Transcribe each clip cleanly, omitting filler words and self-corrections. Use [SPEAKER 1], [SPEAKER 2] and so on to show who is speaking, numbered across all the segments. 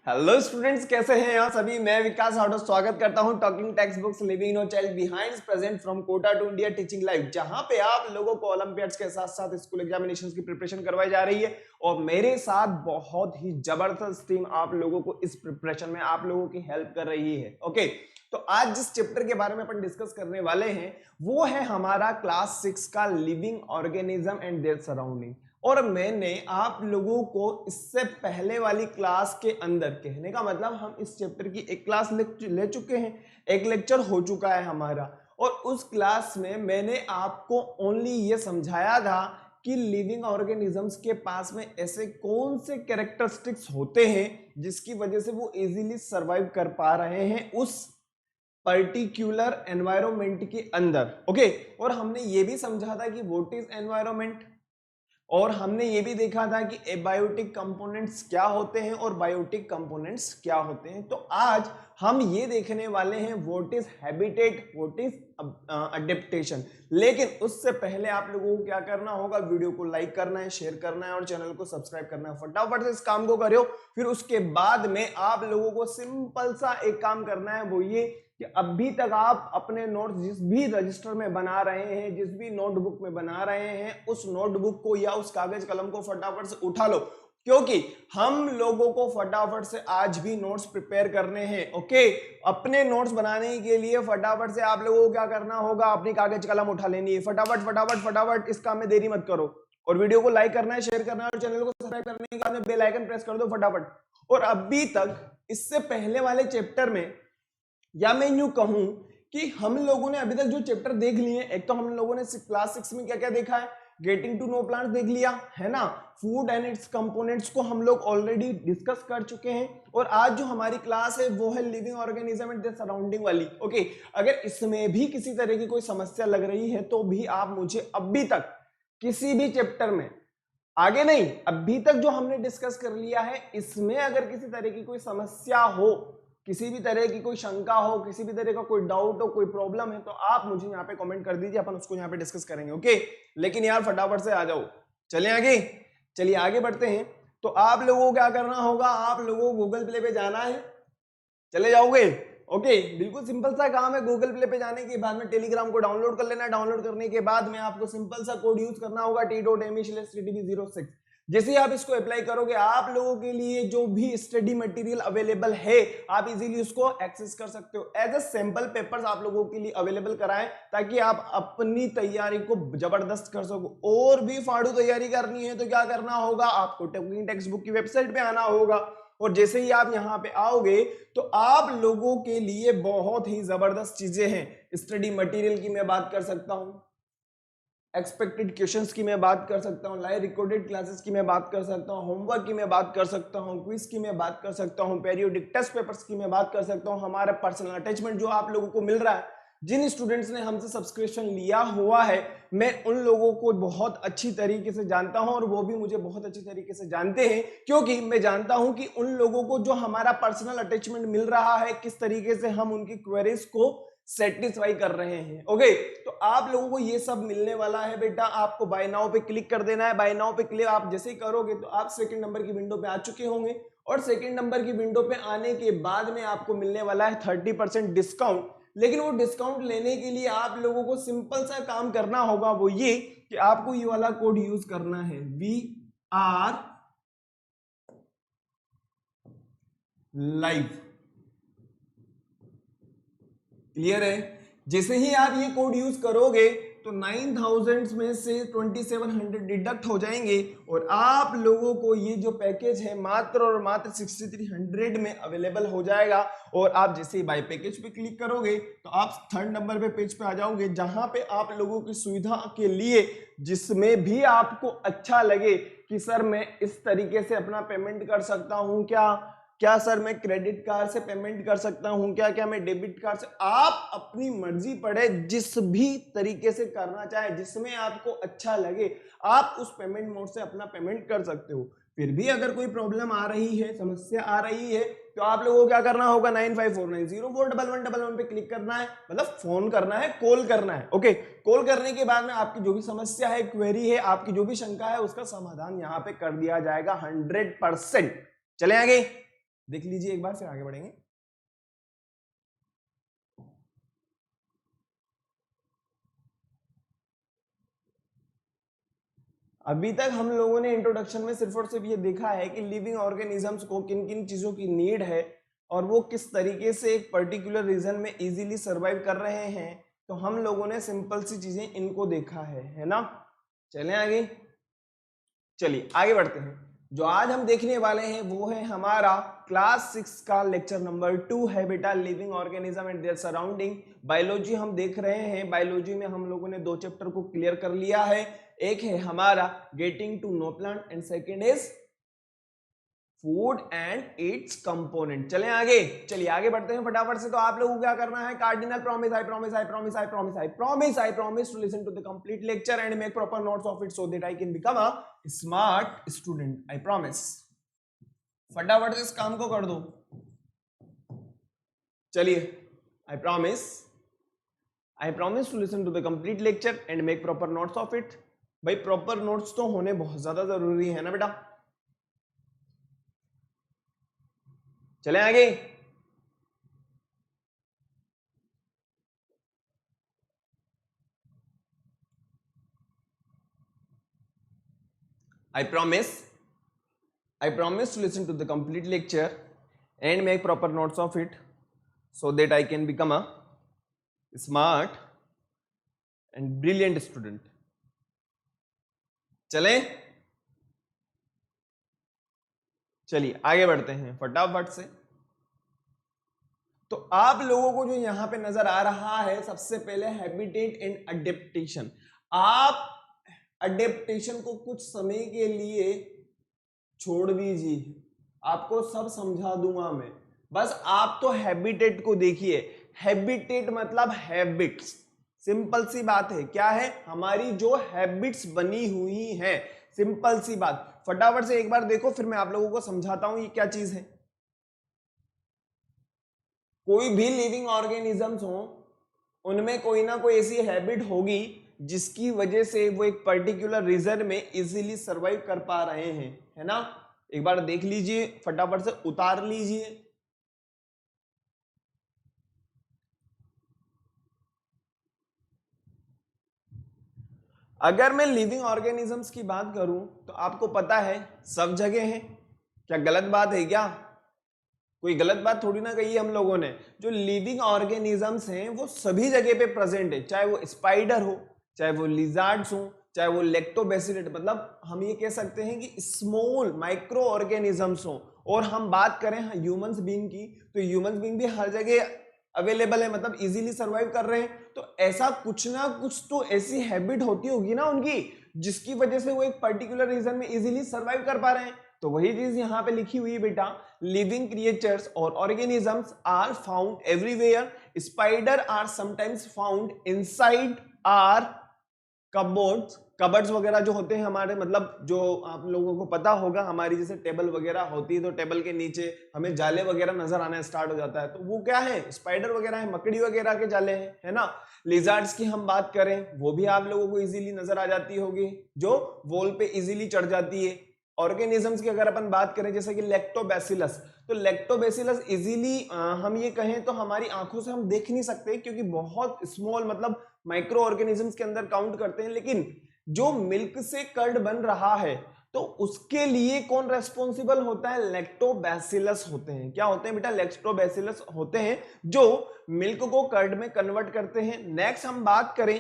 [SPEAKER 1] Hello students, कैसे हैं आप सभी। मैं विकास हाटो स्वागत करता हूं talking text books living no child behind present from Kota to India teaching life, जहां पे आप लोगों को ओलंपियाड्स के साथ साथ स्कूल एग्जामिनेशंस की प्रिपरेशन करवाई जा रही है। और मेरे साथ बहुत ही जबरदस्त टीम आप लोगों को इस प्रिपरेशन में आप लोगों की हेल्प कर रही है। ओके, तो आज जिस चैप्टर के बारे में अपन डिस्कस करने वाले हैं वो है हमारा क्लास 6 का living organism and their surrounding. और मैंने आप लोगों को इससे पहले वाली क्लास के अंदर, कहने का मतलब हम इस चैप्टर की एक क्लास ले चुके हैं, एक लेक्चर हो चुका है हमारा। और उस क्लास में मैंने आपको ओनली ये समझाया था कि लिविंग ऑर्गेनिजम्स के पास में ऐसे कौन से कैरेक्टरिस्टिक्स होते हैं जिसकी वजह से वो इजीली सरवाइव कर पा रहे हैं उस पर्टिकुलर एनवायरमेंट के अंदर। ओके, और हमने ये भी समझा था कि व्हाट इज एनवायरमेंट, और हमने ये भी देखा था कि एबायोटिक कंपोनेंट्स क्या होते हैं और बायोटिक कंपोनेंट्स क्या होते हैं। तो आज हम ये देखने वाले हैं what is habitat, what is adaptation. लेकिन उससे पहले आप लोगों को क्या करना होगा, वीडियो को लाइक करना है, शेयर करना है और चैनल को सब्सक्राइब करना है। फटाफट से इस काम को करो। फिर उसके बाद में आप लोगों को सिंपल सा एक काम करना है, वो ये कि अभी तक आप अपने नोट्स जिस भी रजिस्टर में बना रहे हैं, जिस भी नोटबुक में बना रहे हैं, उस नोटबुक को या उस कागज कलम को फटाफट से उठा लो, क्योंकि हम लोगों को फटाफट से आज भी नोट्स प्रिपेयर करने हैं। ओके, अपने नोट्स बनाने के लिए फटाफट से आप लोगों को क्या करना होगा, अपनी कागज कलम उठा लेनी है। फटाफट फटाफट फटाफट इस काम में देरी मत करो और वीडियो को लाइक करना है, शेयर करना है और चैनल को सब्सक्राइब करने के बाद में बेल आइकन प्रेस कर दो फटाफट। और अभी तक इससे पहले वाले चैप्टर में, या मैं यूं कहूं कि हम लोगों ने अभी तक जो चैप्टर देख लिए, एक तो हम लोगों ने क्लास 6 में क्या क्या देखा है, गेटिंग टू नो प्लांट्स देख लिया है ना, फूड एंड इट्स कंपोनेंट्स को हम लोग ऑलरेडी डिस्कस कर चुके हैं। और आज जो हमारी क्लास है वो है living organism and their surrounding वाली। ओके, अगर इसमें भी किसी तरह की कोई समस्या लग रही है तो भी आप मुझे अभी तक किसी भी चैप्टर में, आगे नहीं, अभी तक जो हमने डिस्कस कर लिया है, इसमें अगर किसी तरह की कोई समस्या हो, किसी भी तरह की कोई शंका हो, किसी भी तरह का कोई डाउट हो, कोई प्रॉब्लम है, तो आप मुझे यहाँ पे कमेंट कर दीजिए, अपन उसको यहाँ पे डिस्कस करेंगे। ओके, लेकिन यार फटाफट से आ जाओ, चले आगे, चलिए आगे बढ़ते हैं। तो आप लोगों को क्या करना होगा, आप लोगों को गूगल प्ले पे जाना है, चले जाओगे। ओके, बिल्कुल सिंपल सा काम है। गूगल प्ले पे जाने के बाद में टेलीग्राम को डाउनलोड कर लेना है। डाउनलोड करने के बाद में आपको सिंपल सा कोड यूज करना होगा t.me/TTB06। जैसे ही आप इसको अप्लाई करोगे, आप लोगों के लिए जो भी स्टडी मटेरियल अवेलेबल है आप इजीली उसको एक्सेस कर सकते हो। एज अ सैंपल पेपर्स आप लोगों के लिए अवेलेबल कराएं ताकि आप अपनी तैयारी को जबरदस्त कर सको। और भी फाड़ू तैयारी करनी है तो क्या करना होगा, आपको टॉकिंग टेक्स्ट बुक की वेबसाइट पे आना होगा। और जैसे ही आप यहाँ पे आओगे तो आप लोगों के लिए बहुत ही जबरदस्त चीजें हैं। स्टडी मटेरियल की मैं बात कर सकता हूं, एक्सपेक्टेड क्वेश्चंस की मैं बात कर सकता हूं, लाइव रिकॉर्डेड क्लासेस की मैं बात कर सकता हूं, होमवर्क की मैं बात कर सकता हूं, क्विज की मैं बात कर सकता हूं, पेरियोडिक टेस्ट पेपर्स की मैं बात कर सकता हूं, हमारा पर्सनल अटैचमेंट जो आप लोगों को मिल रहा है। जिन स्टूडेंट्स ने हमसे सब्सक्रिप्शन लिया हुआ है, मैं उन लोगों को बहुत अच्छी तरीके से जानता हूं और वो भी मुझे बहुत अच्छी तरीके से जानते हैं, क्योंकि मैं जानता हूं कि उन लोगों को जो हमारा पर्सनल अटैचमेंट मिल रहा है, किस तरीके से हम उनकी क्वेरीज को सेटिस्फाई कर रहे हैं। ओके, तो आप लोगों को ये सब मिलने वाला है बेटा। आपको बाय नाउ पे क्लिक कर देना है। बाय नाउ पे क्लिक आप जैसे ही करोगे तो आप सेकंड नंबर की विंडो पे आ चुके होंगे, और सेकंड नंबर की विंडो पे आने के बाद में आपको मिलने वाला है 30% डिस्काउंट। लेकिन वो डिस्काउंट लेने के लिए आप लोगों को सिंपल सा काम करना होगा, वो ये कि आपको ये वाला कोड यूज करना है, VR लाइव। क्लियर है? जैसे ही आप ये कोड यूज करोगे तो 9000 में से 2700 डिडक्ट हो जाएंगे और आप लोगों को ये जो पैकेज है मात्र और मात्र 6300 में अवेलेबल हो जाएगा। और आप जैसे ही बाय पैकेज पे क्लिक करोगे तो आप थर्ड नंबर पे पेज पे आ जाओगे, जहां पे आप लोगों की सुविधा के लिए, जिसमें भी आपको अच्छा लगे कि सर मैं इस तरीके से अपना पेमेंट कर सकता हूं क्या सर मैं क्रेडिट कार्ड से पेमेंट कर सकता हूं क्या मैं डेबिट कार्ड से, आप अपनी मर्जी पड़े, जिस भी तरीके से करना चाहे, जिसमें आपको अच्छा लगे आप उस पेमेंट मोड से अपना पेमेंट कर सकते हो। फिर भी अगर कोई प्रॉब्लम आ रही है, समस्या आ रही है, तो आप लोगों को क्या करना होगा, 9549041111 पे क्लिक करना है, मतलब फोन करना है, कॉल करना है। ओके, कॉल करने के बाद में आपकी जो भी समस्या है, क्वेरी है, आपकी जो भी शंका है, उसका समाधान यहाँ पे कर दिया जाएगा 100%। चले आगे, देख लीजिए एक बार, फिर आगे बढ़ेंगे। अभी तक हम लोगों ने इंट्रोडक्शन में सिर्फ और सिर्फ ये देखा है कि लिविंग ऑर्गेनिजम्स को किन किन चीजों की नीड है और वो किस तरीके से एक पर्टिकुलर रीजन में इजीली सरवाइव कर रहे हैं। तो हम लोगों ने सिंपल सी चीजें इनको देखा है ना। चलें आगे, चलिए आगे बढ़ते हैं। जो आज हम देखने वाले हैं वो है हमारा क्लास 6 का लेक्चर नंबर 2 है बेटा, living organism and their surrounding. Biology हम देख रहे हैं। बायोलॉजी में हम लोगों ने 2 चैप्टर को क्लियर कर लिया है। एक है हमारा getting to know plant and second is food and its component. चलें आगे, चलिए आगे बढ़ते हैं फटाफट से। तो आप लोगों को क्या करना है, cardinal promise, I promise, I promise, I promise, I promise, I promise to listen to the complete lecture and make proper notes of it so that I can become a smart student, I promise. फटाफट से इस काम को कर दो। चलिए, I promise to listen to the complete lecture and make proper notes of it. भाई proper notes तो होने बहुत ज्यादा जरूरी है ना बेटा। चलें आगे। I promise to listen to the complete lecture and make proper notes of it so that I can become a smart and brilliant student. चलें, चलिए आगे बढ़ते हैं फटाफट से। तो आप लोगों को जो यहां पे नजर आ रहा है, सबसे पहले हैबिटेट एंड अडेप्टेशन। आप अडेप्टेशन को कुछ समय के लिए छोड़ दीजिए, आपको सब समझा दूंगा मैं, बस आप तो हैबिटेट को देखिए। हैबिटेट मतलब हैबिट्स, सिंपल सी बात है। क्या है, हमारी जो हैबिट्स बनी हुई हैं, सिंपल सी बात। फटाफट से एक बार देखो, फिर मैं आप लोगों को समझाता हूं ये क्या चीज है। कोई भी लिविंग ऑर्गेनिजम्स हो, उनमें कोई ना कोई ऐसी हैबिट होगी जिसकी वजह से वो एक पर्टिकुलर रीजन में इजीली सरवाइव कर पा रहे हैं, है ना। एक बार देख लीजिए, फटाफट से उतार लीजिए। अगर मैं लिविंग ऑर्गेनिजम्स की बात करूं तो आपको पता है सब जगह है। क्या गलत बात है क्या? कोई गलत बात थोड़ी ना कही है हम लोगों ने। जो लिविंग ऑर्गेनिजम्स हैं वो सभी जगह पे प्रेजेंट है, चाहे वो स्पाइडर हो, चाहे वो लिजार्ड्स हो, चाहे वो लैक्टोबैसिलस, मतलब हम ये कह सकते हैं कि स्मॉल माइक्रो ऑर्गेनिजम्स हो। और हम बात करें ह्यूमंस बीइंग की, तो ह्यूमंस बीइंग भी हर जगह अवेलेबल है, मतलब इजीली सरवाइव कर रहे हैं। तो ऐसा कुछ ना कुछ तो ऐसी हैबिट होती होगी ना उनकी, जिसकी वजह से वो एक पर्टिकुलर रीजन में इजीली सरवाइव कर पा रहे हैं। तो वही चीज यहाँ पे लिखी हुई है बेटा, लिविंग क्रिएचर्स और organisms are found everywhere. Spider are sometimes found inside are cupboards वगैरह जो होते हैं हमारे, मतलब जो आप लोगों को पता होगा, हमारी जैसे टेबल वगैरह होती है तो टेबल के नीचे हमें जाले वगैरह नजर आना स्टार्ट हो जाता है, तो वो क्या है, स्पाइडर वगैरह है, मकड़ी वगैरह के जाले हैं, है ना। लिजार्ड्स की हम बात करें, वो भी आप लोगों को इजीली नजर आ जाती होगी, जो वॉल पे इजीली चढ़ जाती है। ऑर्गेनिजम्स की अगर अपन बात करें जैसे कि लैक्टोबैसिलस, तो लैक्टोबैसिलस इजीली हम ये कहें तो हमारी आंखों से हम देख नहीं सकते, क्योंकि बहुत स्मॉल मतलब माइक्रो ऑर्गेनिजम्स के अंदर काउंट करते हैं। लेकिन जो मिल्क से कर्ड बन रहा है, तो उसके लिए कौन रेस्पॉन्सिबल होता है, लैक्टोबैसिलस होते हैं। क्या होते हैं बेटा, लैक्टोबैसिलस होते हैं, जो मिल्क को कर्ड में कन्वर्ट करते हैं। नेक्स्ट हम बात करें,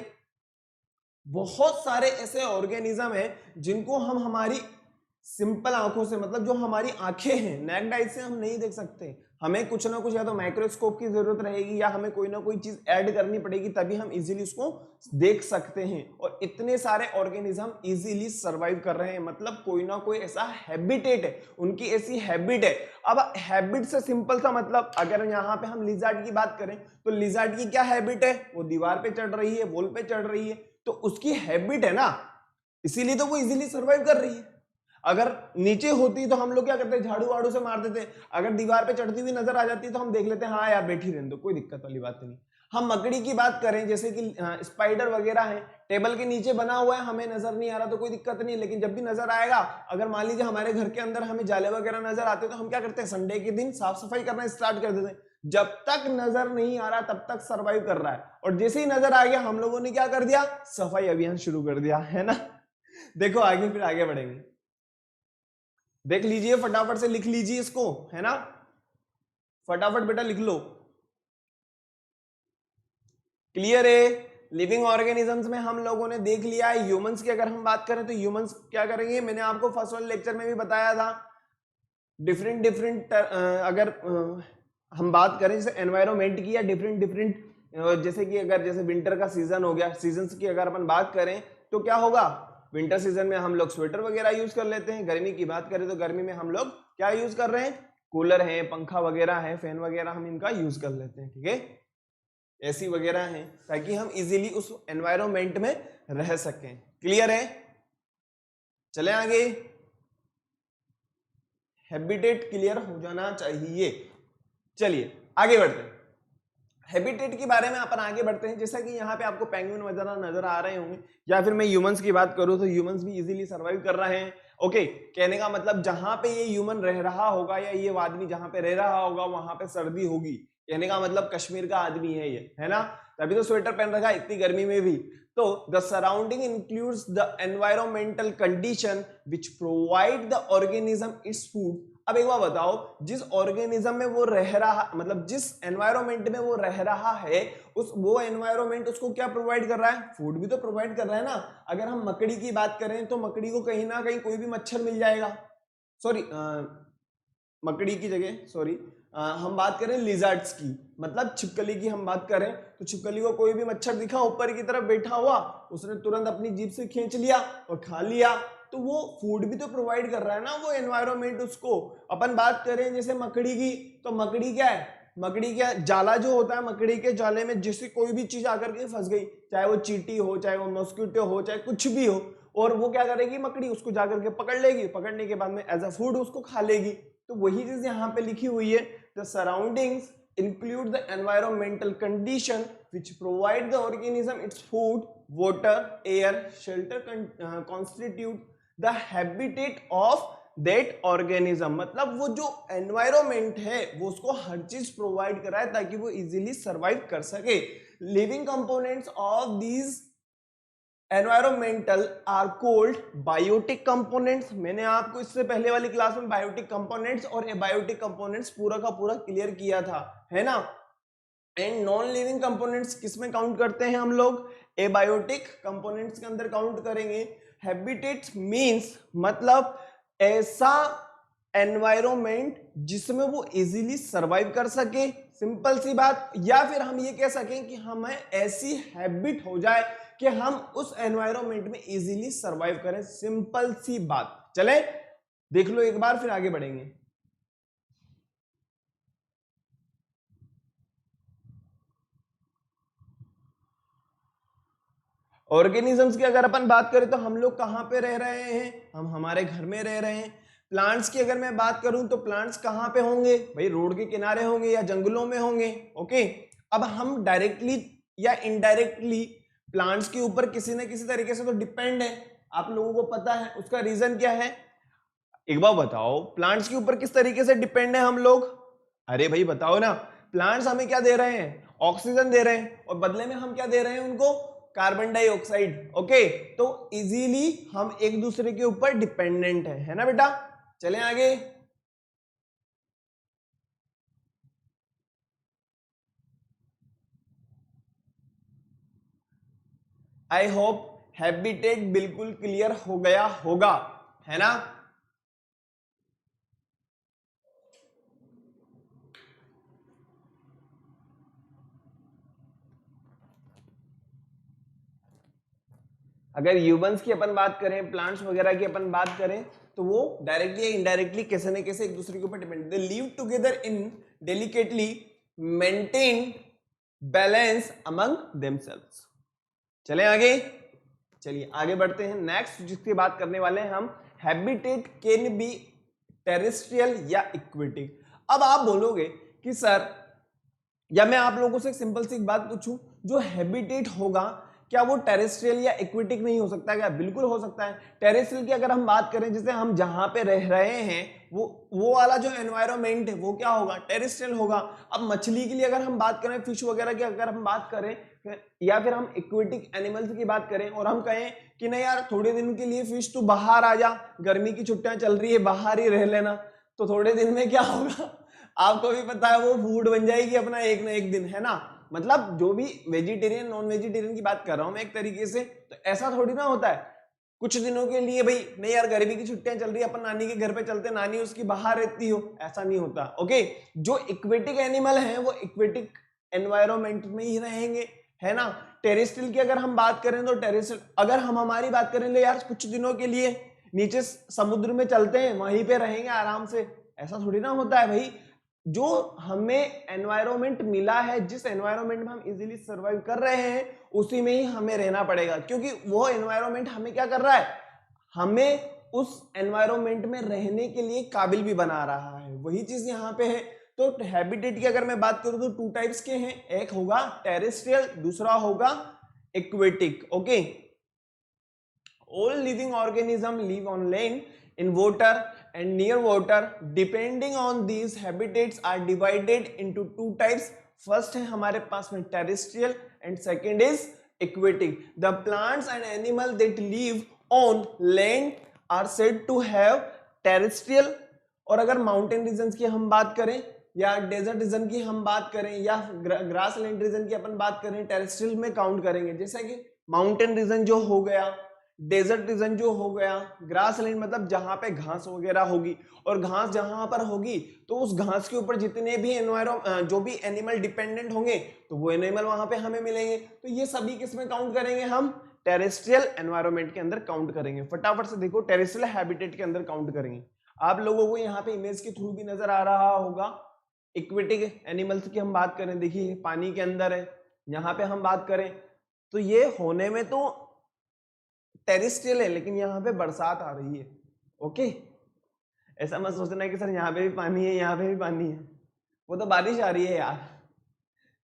[SPEAKER 1] बहुत सारे ऐसे ऑर्गेनिज्म हैं जिनको हम हमारी सिंपल आंखों से, मतलब जो हमारी आंखें हैं, नेक्ड आई से हम नहीं देख सकते। हमें कुछ ना कुछ या तो माइक्रोस्कोप की जरूरत रहेगी, या हमें कोई ना कोई चीज ऐड करनी पड़ेगी, तभी हम इजीली उसको देख सकते हैं। और इतने सारे ऑर्गेनिज्म इजीली सरवाइव कर रहे हैं, मतलब कोई ना कोई ऐसा हैबिटेट है, उनकी ऐसी हैबिट है। अब हैबिट से सिंपल सा मतलब, अगर यहाँ पे हम लिजार्ड की बात करें, तो लिजार्ड की क्या हैबिट है, वो दीवार पे चढ़ रही है, वॉल पे चढ़ रही है, तो उसकी हैबिट है ना, इसीलिए तो वो इजीली सरवाइव कर रही है। अगर नीचे होती तो हम लोग क्या करते, झाड़ू वाड़ू से मार देते। अगर दीवार पे चढ़ती हुई नजर आ जाती तो हम देख लेते हैं, हाँ यार बैठी रहने दो, कोई दिक्कत वाली बात नहीं। हम मकड़ी की बात करें, जैसे कि स्पाइडर वगैरह है, टेबल के नीचे बना हुआ है, हमें नजर नहीं आ रहा तो कोई दिक्कत नहीं, लेकिन जब भी नजर आएगा, अगर मान लीजिए हमारे घर के अंदर हमें जाले वगैरह नजर आते हैं तो हम क्या करते हैं, संडे के दिन साफ सफाई करना स्टार्ट कर देते हैं। जब तक नजर नहीं आ रहा तब तक सरवाइव कर रहा है, और जैसे ही नजर आ गया हम लोगों ने क्या कर दिया, सफाई अभियान शुरू कर दिया, है ना। देखो आगे, फिर आगे बढ़ेंगे, देख लीजिए, फटाफट से लिख लीजिए इसको, है ना, फटाफट बेटा लिख लो। क्लियर है। लिविंग ऑर्गेनिजम्स में हम लोगों ने देख लिया है। ह्यूमंस की अगर हम बात करें तो ह्यूमंस क्या करेंगे, मैंने आपको फर्स्ट वाले लेक्चर में भी बताया था, डिफरेंट डिफरेंट अगर हम बात करें जैसे एनवायरमेंट की, या डिफरेंट डिफरेंट, जैसे कि अगर जैसे विंटर का सीजन हो गया, सीजन्स की अगर अपन बात करें तो क्या होगा, विंटर सीजन में हम लोग स्वेटर वगैरह यूज कर लेते हैं। गर्मी की बात करें तो गर्मी में हम लोग क्या यूज कर रहे हैं, कूलर है, पंखा वगैरह है, फैन वगैरह हम इनका यूज कर लेते हैं, ठीक है, एसी वगैरह है, ताकि हम इजीली उस एनवायरमेंट में रह सकें। क्लियर है। चले आगे, हैबिटेट क्लियर हो जाना चाहिए। चलिए आगे बढ़ते हैं, हैबिटेट के बारे में अपन आगे बढ़ते हैं। जैसा कि यहाँ पे आपको पेंगुइन वगैरह नजर आ रहे होंगे, या फिर मैं ह्यूमंस की बात करूं तो ह्यूमंस भी इजीली सर्वाइव कर रहे हैं। ओके, कहने का मतलब जहां पे ये ह्यूमन रह रहा होगा, या ये आदमी जहां पे रह रहा होगा वहां पे सर्दी होगी, कहने का मतलब कश्मीर का आदमी है ये, है ना, तभी तो स्वेटर पहन रखा है इतनी गर्मी में भी। तो the surrounding includes the environmental condition which provide the organism its food. अब एक बार बताओ, जिस ऑर्गेनिज्म में वो रह रहा, मतलब जिस एनवायरमेंट में वो रह रहा है, वो एनवायरमेंट उसको क्या प्रोवाइड कर रहा है, फूड भी तो प्रोवाइड कर रहा है ना। अगर हम मकड़ी की बात करें तो मकड़ी को कहीं ना कहीं कोई भी मच्छर मिल जाएगा, सॉरी मकड़ी की जगह सॉरी हम बात करें लिजर्ड्स की, मतलब छिपकली की हम बात करें तो छिपकली को कोई भी मच्छर दिखा ऊपर की तरफ बैठा हुआ, उसने तुरंत अपनी जीभ से खींच लिया और खा लिया, तो वो फूड भी तो प्रोवाइड कर रहा है ना वो एनवायरमेंट उसको। अपन बात करें जैसे मकड़ी की, तो मकड़ी क्या है, मकड़ी क्या जाला जो होता है, मकड़ी के जाले में जैसे कोई भी चीज आकर के फंस गई, चाहे वो चींटी हो, चाहे वो मॉस्किटो हो, चाहे कुछ भी हो, और वो क्या करेगी, मकड़ी उसको जाकर के पकड़ लेगी, पकड़ने के बाद में एज अ फूड उसको खा लेगी। तो वही चीज यहाँ पे लिखी हुई है, the surroundings include the environmental condition which provide the organism its food, water, air, shelter constitute the habitat of that organism। मतलब वो जो environment है वो उसको हर चीज प्रोवाइड कराए ताकि वो इजीली सर्वाइव कर सके। Living components of these environmental are called biotic components. मैंने आपको इससे पहले वाली क्लास में बायोटिक कंपोनेंट्स और एबायोटिक कंपोनेंट्स पूरा का पूरा क्लियर किया था, है ना। एंड नॉन लिविंग कंपोनेंट्स किसमें काउंट करते हैं हम लोग, एबायोटिक कंपोनेंट्स के अंदर काउंट करेंगे। हैबिटेट मींस मतलब ऐसा एनवायरमेंट जिसमें वो इजीली सर्वाइव कर सके, सिंपल सी बात। या फिर हम ये कह सकें कि हमें ऐसी हैबिट हो जाए कि हम उस एनवायरमेंट में इजीली सर्वाइव करें, सिंपल सी बात। चले देख लो एक बार, फिर आगे बढ़ेंगे। ऑर्गेनिजम्स की अगर अपन बात करें तो हम लोग कहां पे रह रहे हैं, हम हमारे घर में रह रहे हैं। प्लांट्स की अगर मैं बात करूं तो प्लांट्स कहां पे होंगे भाई, रोड के किनारे होंगे या जंगलों में होंगे। ओके, अब हम डायरेक्टली या इनडायरेक्टली प्लांट्स के ऊपर किसी न किसी तरीके से तो डिपेंड है, आप लोगों को पता है उसका रीजन क्या है। एक बार बताओ, प्लांट्स के ऊपर किस तरीके से डिपेंड है हम लोग, अरे भाई बताओ ना। प्लांट्स हमें क्या दे रहे हैं, ऑक्सीजन दे रहे हैं, और बदले में हम क्या दे रहे हैं उनको, कार्बन डाइऑक्साइड। ओके, तो इजीली हम एक दूसरे के ऊपर डिपेंडेंट है ना बेटा। चलें आगे। आई होप हैबिटेट बिल्कुल क्लियर हो गया होगा, है ना। अगर ह्यूमंस की अपन बात करें, प्लांट्स वगैरह की अपन बात करें, तो वो डायरेक्टली या इनडायरेक्टली कैसे न कैसे एक दूसरे के ऊपर depend, they live together in delicately maintain balance among themselves. चलें आगे। चलिए आगे बढ़ते हैं। नेक्स्ट जिसकी बात करने वाले हैं हम, हैबिटेट कैन बी टेरेस्ट्रियल या एक्वेटिक। अब आप बोलोगे कि सर या मैं आप लोगों से एक सिंपल सी एक बात पूछूं, जो हैबिटेट होगा क्या वो टेरेस्ट्रियल या एक्वेटिक नहीं हो सकता? क्या बिल्कुल हो सकता है। टेरेस्ट्रियल की अगर हम बात करें, जैसे हम जहां पे रह रहे हैं वो वाला जो एनवायरमेंट है वो क्या होगा? टेरेस्ट्रियल होगा। अब मछली के लिए अगर हम बात करें, फिश वगैरह की अगर हम बात करें, या फिर हम एक्वेटिक एनिमल्स की बात करें और हम कहें कि नहीं यार थोड़े दिन के लिए फिश तू बाहर आ जा, गर्मी की छुट्टियां चल रही है बाहर ही रह लेना, तो थोड़े दिन में क्या होगा? आपको भी पता है वो फूड बन जाएगी अपना एक ना एक दिन, है ना। मतलब जो भी वेजिटेरियन नॉन वेजिटेरियन की बात कर रहा हूं मैं एक तरीके से, तो ऐसा थोड़ी ना होता है कुछ दिनों के लिए भाई नहीं यार गर्मी की छुट्टियां चल रही है अपन नानी के घर पे चलते, नानी उसकी बाहर रहती हो, ऐसा नहीं होता। ओके, जो इक्वेटिक एनिमल है वो इक्वेटिक एनवायरमेंट में ही रहेंगे, है ना। टेरेस्ट्रियल की अगर हम बात करें तो टेरेस्ट्रियल, अगर हम हमारी बात करें तो यार कुछ दिनों के लिए नीचे समुद्र में चलते हैं वहीं पे रहेंगे आराम से, ऐसा थोड़ी ना होता है भाई। जो हमें एनवायरमेंट मिला है, जिस एनवायरमेंट में हम इजीली सर्वाइव कर रहे हैं उसी में ही हमें रहना पड़ेगा, क्योंकि वो एनवायरमेंट हमें क्या कर रहा है, हमें उस एनवायरमेंट में रहने के लिए काबिल भी बना रहा है। वही चीज यहाँ पे है। तो हैबिटेट की अगर मैं बात करूं तो टू टाइप्स के हैं, एक होगा टेरेस्ट्रियल, दूसरा होगा aquatic. Okay, all living organisms live on land, in water and near water. Depending on these habitats are divided into two types. First है हमारे पास में terrestrial and second is aquatic. The plants and animals that live on land are said to have terrestrial. और अगर mountain region की हम बात करें या डेजर्ट रीजन की हम बात करें या ग्रास लैंड रीजन की अपन बात करें, टेरेस्ट्रियल में काउंट करेंगे। जैसे कि माउंटेन रीजन जो हो गया, डेजर्ट रीजन जो हो गया, ग्रास लैंड मतलब जहां पे घास वगैरह होगी, और घास जहां पर होगी तो उस घास के ऊपर जितने भी जो भी एनिमल डिपेंडेंट होंगे तो वो एनिमल वहां पे हमें मिलेंगे। तो ये सभी किसमें काउंट करेंगे? हम टेरेस्ट्रियल एनवायरनमेंट के अंदर काउंट करेंगे। फटाफट से देखो, टेरेस्ट्रियल हैबिटेट के अंदर काउंट करेंगे। आप लोगों को यहाँ पे इमेज के थ्रू भी नजर आ रहा होगा। इक्वेटिक एनिमल्स की हम बात करें, देखिए पानी के अंदर है, यहाँ पे हम बात करें तो ये होने में तो टेरेस्ट्रियल है लेकिन यहाँ पे बरसात आ रही है। ओके, ऐसा मत सोचना है कि सर यहाँ पे भी पानी है यहाँ पे भी पानी है, वो तो बारिश आ रही है यार।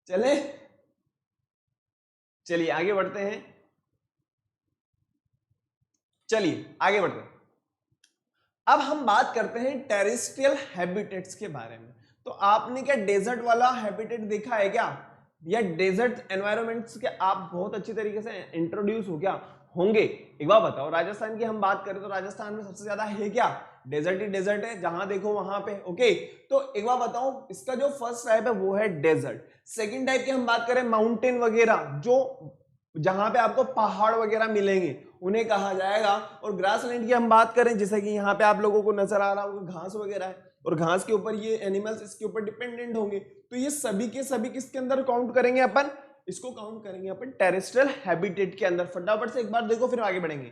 [SPEAKER 1] चले चलिए आगे बढ़ते हैं, चलिए आगे बढ़ते हैं। अब हम बात करते हैं टेरेस्ट्रियल हैबिटेट्स के बारे में। तो आपने क्या डेजर्ट वाला हैबिटेट देखा है क्या, या डेजर्ट एनवायरनमेंट्स के आप बहुत अच्छी तरीके से इंट्रोड्यूस हो क्या होंगे? एक बार बताओ, राजस्थान की हम बात करें तो राजस्थान में सबसे ज्यादा है क्या? डेजर्ट ही डेजर्ट है, जहां देखो वहां पे। ओके, तो एक बार बताओ, इसका जो फर्स्ट टाइप है वो है डेजर्ट। सेकंड टाइप की हम बात करें माउंटेन वगैरह, जो जहां पे आपको पहाड़ वगैरह मिलेंगे उन्हें कहा जाएगा। और ग्रासलैंड की हम बात करें, जैसे कि यहाँ पे आप लोगों को नजर आ रहा होगा घास वगैरह है, और घास के ऊपर ये एनिमल्स इसके ऊपर डिपेंडेंट होंगे। तो ये सभी के सभी किसके अंदर काउंट करेंगे अपन? इसको काउंट करेंगे अपन टेरेस्ट्रियल हैबिटेट के अंदर। फटाफट से एक बार देखो फिर आगे बढ़ेंगे।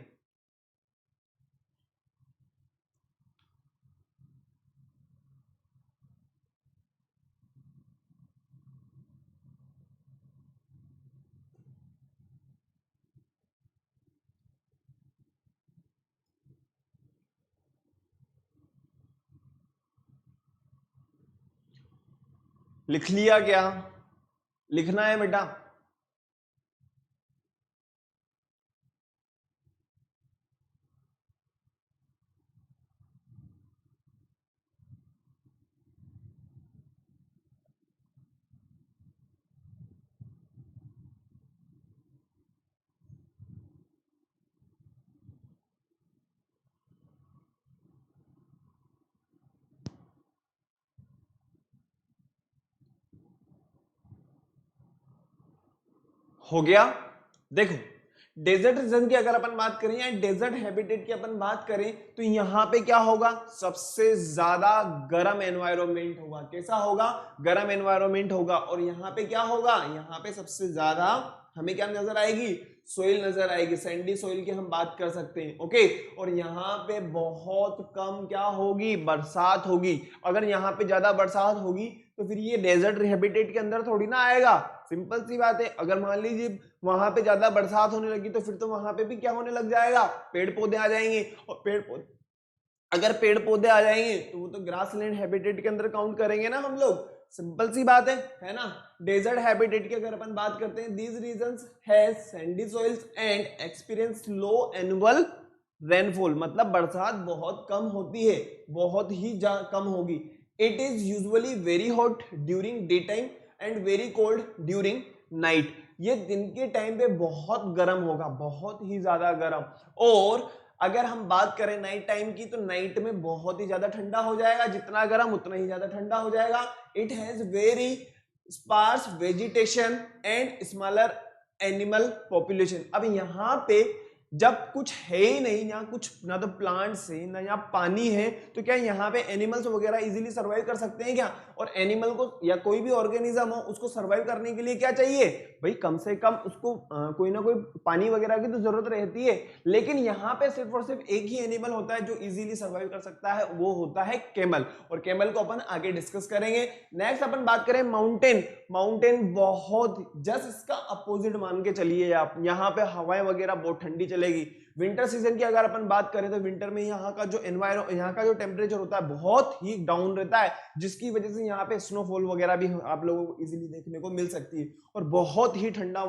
[SPEAKER 1] लिख लिया क्या? लिखना है बेटा? हो गया। देखो, डेजर्ट रीजन की अगर अपन बात करें या डेजर्ट हैबिटेट की अपन बात करें तो यहां पे क्या होगा? सबसे ज्यादा गर्म एनवायरनमेंट होगा। कैसा होगा? गर्म एनवायरनमेंट होगा। और यहाँ पे क्या होगा? यहाँ पे सबसे ज्यादा हमें क्या नजर आएगी? सोइल नजर आएगी। सैंडी सोइल की हम बात कर सकते हैं। ओके, और यहाँ पे बहुत कम क्या होगी? बरसात होगी। अगर यहाँ पे ज्यादा बरसात होगी तो फिर ये डेजर्ट हैबिटेट के अंदर थोड़ी ना आएगा। सिंपल सी बात है, अगर मान लीजिए वहां पे ज्यादा बरसात होने लगी तो फिर तो वहां पे भी क्या होने लग जाएगा? पेड़ पौधे आ जाएंगे। और पेड़ पौधे, अगर पेड़ पौधे आ जाएंगे तो वो तो ग्रासलैंड हैबिटेट के अंदर काउंट करेंगे ना हम लोग। सिंपल सी बात है ना। डेजर्ट हैबिटेट की अगर अपन बात करते हैं, these regions has sandy soils and experience low annual rainfall, मतलब बरसात बहुत कम होती है, बहुत ही कम होगी। It is usually very hot during day time and very cold during night. ये दिन के टाइम पे बहुत गर्म होगा, बहुत ही ज्यादा गर्म। और अगर हम बात करें नाइट टाइम की, तो नाइट में बहुत ही ज्यादा ठंडा हो जाएगा, जितना गर्म उतना ही ज्यादा ठंडा हो जाएगा। It has very sparse vegetation and smaller animal population. अब यहाँ पे जब कुछ है ही नहीं, यहाँ कुछ ना तो प्लांट्स है ना यहाँ पानी है, तो क्या यहाँ पे एनिमल्स वगैरह इजीली सर्वाइव कर सकते हैं क्या? और एनिमल को या कोई भी ऑर्गेनिज्म हो, उसको सर्वाइव करने के लिए क्या चाहिए भाई? कम से कम उसको कोई ना कोई पानी वगैरह की तो जरूरत रहती है। लेकिन यहाँ पे सिर्फ और सिर्फ एक ही एनिमल होता है जो इजीली सर्वाइव कर सकता है, वो होता है कैमल। और कैमल को अपन आगे डिस्कस करेंगे। नेक्स्ट अपन बात करें माउंटेन। माउंटेन बहुत जस्ट इसका अपोजिट मान के चलिए आप, यहाँ पे हवाएं वगैरह बहुत ठंडी चलेगी। विंटर सीजन की अगर अपन बात करें तो विंटर में यहाँ का जो यहाँ का जो टेम्परेचर होता है बहुत ही डाउन रहता है, जिसकी वजह से यहाँ पे स्नोफॉल वगैरह भी आप लोगों को इजीली देखने को मिल सकती है और बहुत ही ठंडा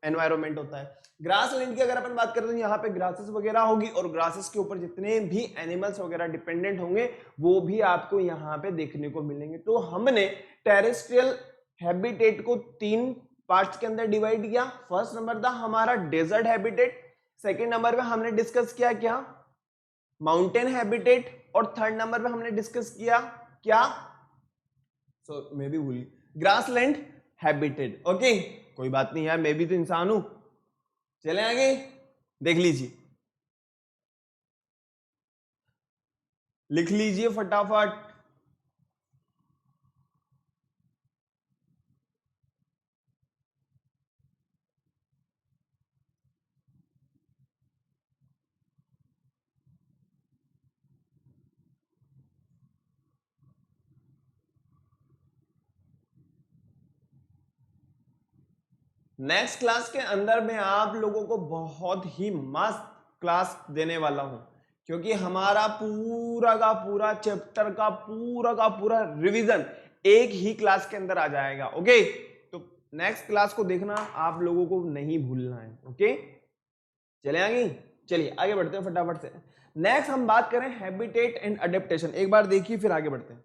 [SPEAKER 1] एनवायरनमेंट होता है। ग्रास लैंड की अगर अपन बात करें तो यहाँ पे ग्रासेस वगैरह होगी और ग्रासेस के ऊपर जितने भी एनिमल्स वगैरह डिपेंडेंट होंगे वो भी आपको यहाँ पे देखने को मिलेंगे। तो हमने टेरेस्ट्रियल हैबिटेट को 3 पार्ट्स के अंदर डिवाइड किया। फर्स्ट नंबर था हमारा डेजर्ट हैबिटेट, सेकंड नंबर पे हमने डिस्कस किया क्या? माउंटेन हैबिटेट, और थर्ड नंबर पे हमने डिस्कस किया क्या? मैं भी भूल, ग्रासलैंड हैबिटेट। ओके, कोई बात नहीं यार, मैं भी तो इंसान हूं। चले आगे, देख लीजिए, लिख लीजिए फटाफट। नेक्स्ट क्लास के अंदर मैं आप लोगों को बहुत ही मस्त क्लास देने वाला हूं, क्योंकि हमारा पूरा का पूरा चैप्टर का पूरा रिवीजन एक ही क्लास के अंदर आ जाएगा। ओके, तो नेक्स्ट क्लास को देखना आप लोगों को नहीं भूलना है। ओके, चले आगे, चलिए आगे बढ़ते हैं फटाफट से। नेक्स्ट हम बात करें हैबिटेट एंड अडेप्टेशन। एक बार देखिए फिर आगे बढ़ते हैं।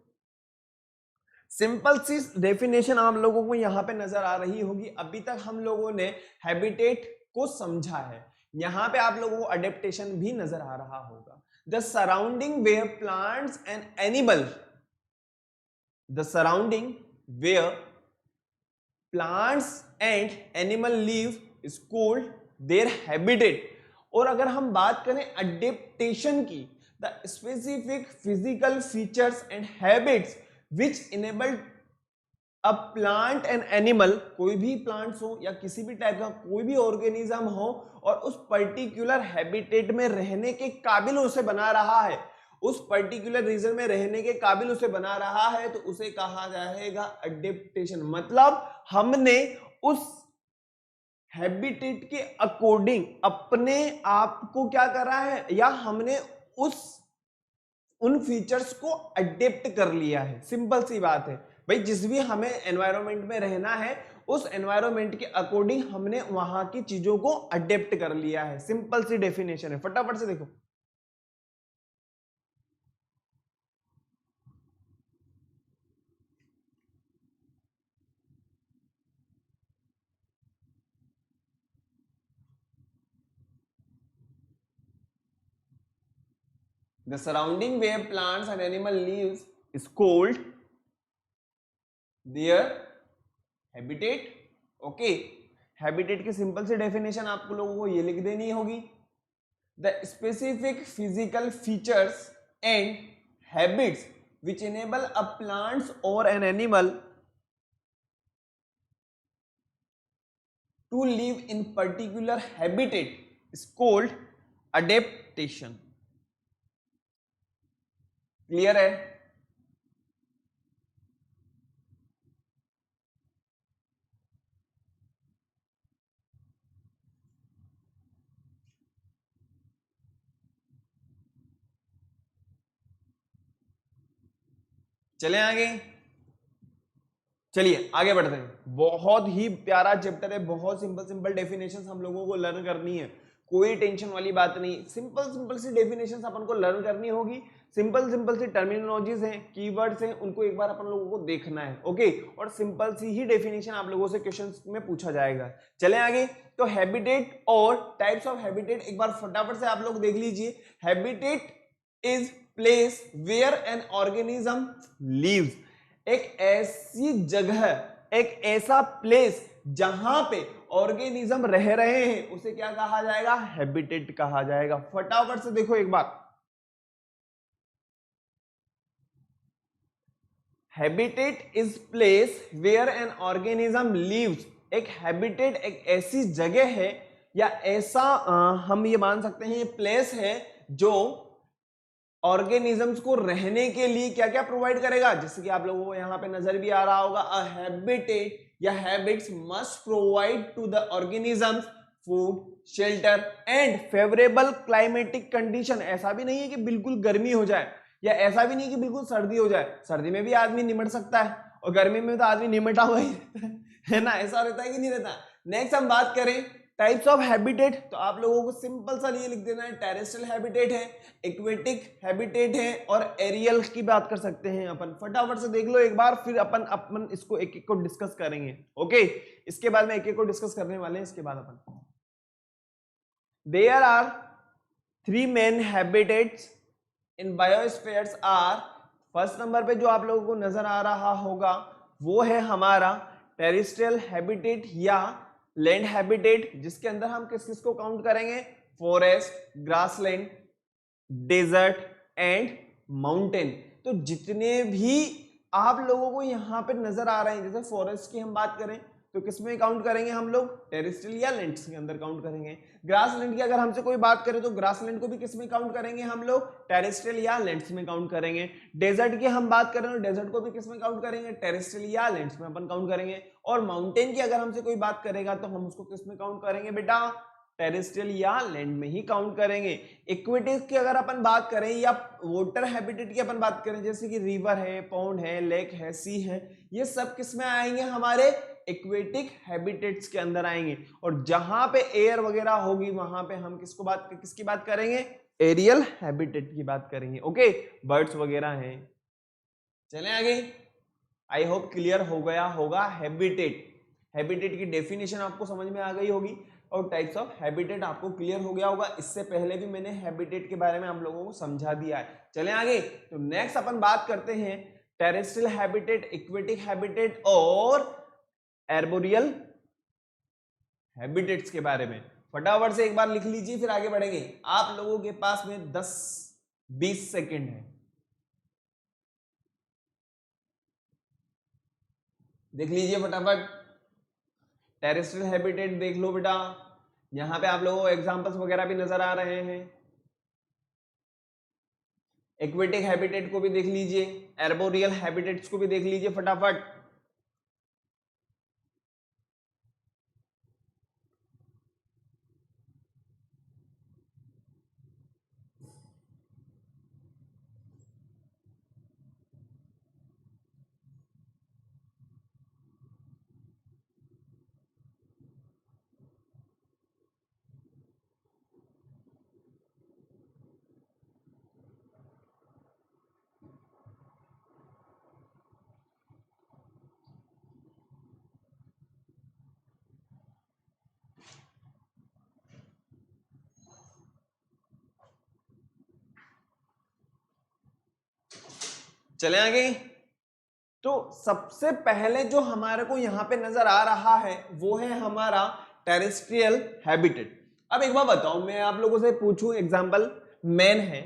[SPEAKER 1] सिंपल सी डेफिनेशन आप लोगों को यहां पे नजर आ रही होगी। अभी तक हम लोगों ने हैबिटेट को समझा है, यहां पे आप लोगों को अडेप्टेशन भी नजर आ रहा होगा। The surrounding where plants and animal, the surrounding where plants and animal live is called their habitat. और अगर हम बात करें अडेप्टेशन की, the specific physical features and habits which enabled a plant and animal, कोई भी प्लांट्स हो या किसी भी टाइप का कोई भी ऑर्गेनिज्म हो और उस पर्टिकुलर हैबिटेट में रहने के काबिल उसे बना रहा है, उस पर्टिकुलर रीजन में रहने के काबिल उसे बना रहा है, तो उसे कहा जाएगा अडेप्टेशन। मतलब हमने उस हैबिटेट के अकॉर्डिंग अपने आप को क्या करा है, या हमने उन फीचर्स को अडेप्ट कर लिया है। सिंपल सी बात है भाई, जिस भी हमें एनवायरनमेंट में रहना है उस एनवायरनमेंट के अकॉर्डिंग हमने वहां की चीजों को अडेप्ट कर लिया है। सिंपल सी डेफिनेशन है, फटाफट से देखो। The surrounding where plants and animal lives is called their habitat. Okay, habitat की सिंपल सी डेफिनेशन आप लोगों को ये लिख देनी होगी। The specific physical features and habits which enable a plants or an animal to live in particular habitat is called adaptation। Clear है? चले आगे। चलिए आगे बढ़ते हैं। बहुत ही प्यारा चैप्टर है, बहुत सिंपल सिंपल डेफिनेशंस हम लोगों को लर्न करनी है, कोई टेंशन वाली बात नहीं। सिंपल सिंपल सी डेफिनेशंस अपन को लर्न करनी होगी, सिंपल सिंपल सी टर्मिनोलॉजीज हैं, कीवर्ड्स हैं, उनको एक बार अपन लोगों को देखना है। ओके, और सिंपल सी ही डेफिनेशन आप लोगों से क्वेश्चंस में पूछा जाएगा। चले आगे। तो हैबिटेट और टाइप्स ऑफ हैबिटेट एक बार फटाफट से आप लोग देख लीजिए। Habitat is place where an organism lives, एक ऐसी जगह, एक ऐसा प्लेस जहां पे ऑर्गेनिज्म रह रहे हैं, उसे क्या कहा जाएगा? हैबिटेट कहा जाएगा। फटाफट से देखो एक बार, habitat is place where an organism lives. एक हैबिटेट एक ऐसी जगह है या ऐसा हम ये मान सकते हैं ये प्लेस है जो ऑर्गेनिजम्स को रहने के लिए क्या क्या प्रोवाइड करेगा। जैसे कि आप लोगों को यहाँ पे नजर भी आ रहा होगा, अ हैबिटेट या habits must provide to the organisms food, shelter and favourable climatic condition. ऐसा भी नहीं है कि बिल्कुल गर्मी हो जाए, या ऐसा भी नहीं कि बिल्कुल सर्दी हो जाए। सर्दी में भी आदमी निमट सकता है और गर्मी में तो आदमी निमटा हुआ ही है ना, ऐसा रहता है कि नहीं रहता। नेक्स्ट हम बात करें टाइप्स ऑफ हैबिटेट, तो आप लोगों को सिंपल सा ये लिख देना है, टेरेस्ट्रियल हैबिटेट है, एक्वेटिक हैबिटेट है और एरियल की बात कर सकते हैं अपन। फटाफट से देख लो एक बार, फिर अपन इसको एक एक को डिस्कस करेंगे। ओके, इसके बाद में एक एक को डिस्कस करने वाले हैं। इसके बाद अपन there are 3 main habitats in biospheres are, first number पे जो आप लोगों को नजर आ रहा होगा वो है हमारा टेरेस्ट्रियल हैबिटेट या लैंड हैबिटेट, जिसके अंदर हम किस किस को काउंट करेंगे? Forest, grassland, desert and mountain. तो जितने भी आप लोगों को यहाँ पे नजर आ रहे हैं, जैसे फॉरेस्ट की हम बात करें तो किसमें काउंट करेंगे हम लोग? टेरेस्ट्रियल या लैंड्स के अंदर काउंट करेंगे। ग्रासलैंड की अगर हमसे कोई बात करे तो ग्रासलैंड को भी किसमें काउंट करेंगे हम लोग? टेरेस्ट्रियल या लैंड्स में काउंट करेंगे। डेजर्ट की हम बात करें तो डेजर्ट को भी किसमें काउंट करेंगे? टेरेस्ट्रियल या लैंड्स में अपन काउंट करेंगे। और माउंटेन की अगर हमसे कोई बात करेगा तो हम उसको किसमें काउंट करेंगे बेटा? टेरेस्ट्रियल या लैंड में ही काउंट करेंगे। इक्विटीज की अगर अपन बात करें या वाटर हैबिटेट की अपन बात करें, जैसे कि रिवर है, पॉन्ड है, लेक है, सी है, ये सब किसमें आएंगे? हमारे एक्वेटिक हैबिटेट्स के अंदर आएंगे। और जहां पे एयर वगैरह होगी वहां पे हम किसकी बात करेंगे? एरियल हैबिटेट की बात करेंगे। ओके, बर्ड्स वगैरह हैं। चलें आगे। आई होप क्लियर हो गया होगा। हैबिटेट की डेफिनेशन आपको समझ में आ गई होगी और टाइप्स ऑफ हैबिटेट आपको क्लियर हो गया होगा। इससे पहले भी मैंने हैबिटेट के बारे में आप लोगों को समझा दिया है। चलें आगे। तो नेक्स्ट अपन बात करते हैं टेरेस्ट्रियल हैबिटेट, इक्वेटिक हैबिटेट और एर्बोरियल हैबिटेट्स के बारे में। फटाफट से एक बार लिख लीजिए, फिर आगे बढ़ेंगे। आप लोगों के पास में 10-20 सेकेंड है, देख लीजिए फटाफट। टेरेस्ट्रियल हैबिटेट देख लो बेटा, यहां पे आप लोगों को एग्जांपल्स वगैरह भी नजर आ रहे हैं। एक्वेटिक हैबिटेट को भी देख लीजिए, एर्बोरियल हैबिटेट्स को भी देख लीजिए फटाफट। चले आगे। तो सबसे पहले जो हमारे को यहां पे नजर आ रहा है वो है हमारा टेरेस्ट्रियल हैबिटेट। अब एक बार बताओ, मैं आप लोगों से पूछूं एग्जांपल, मैन है,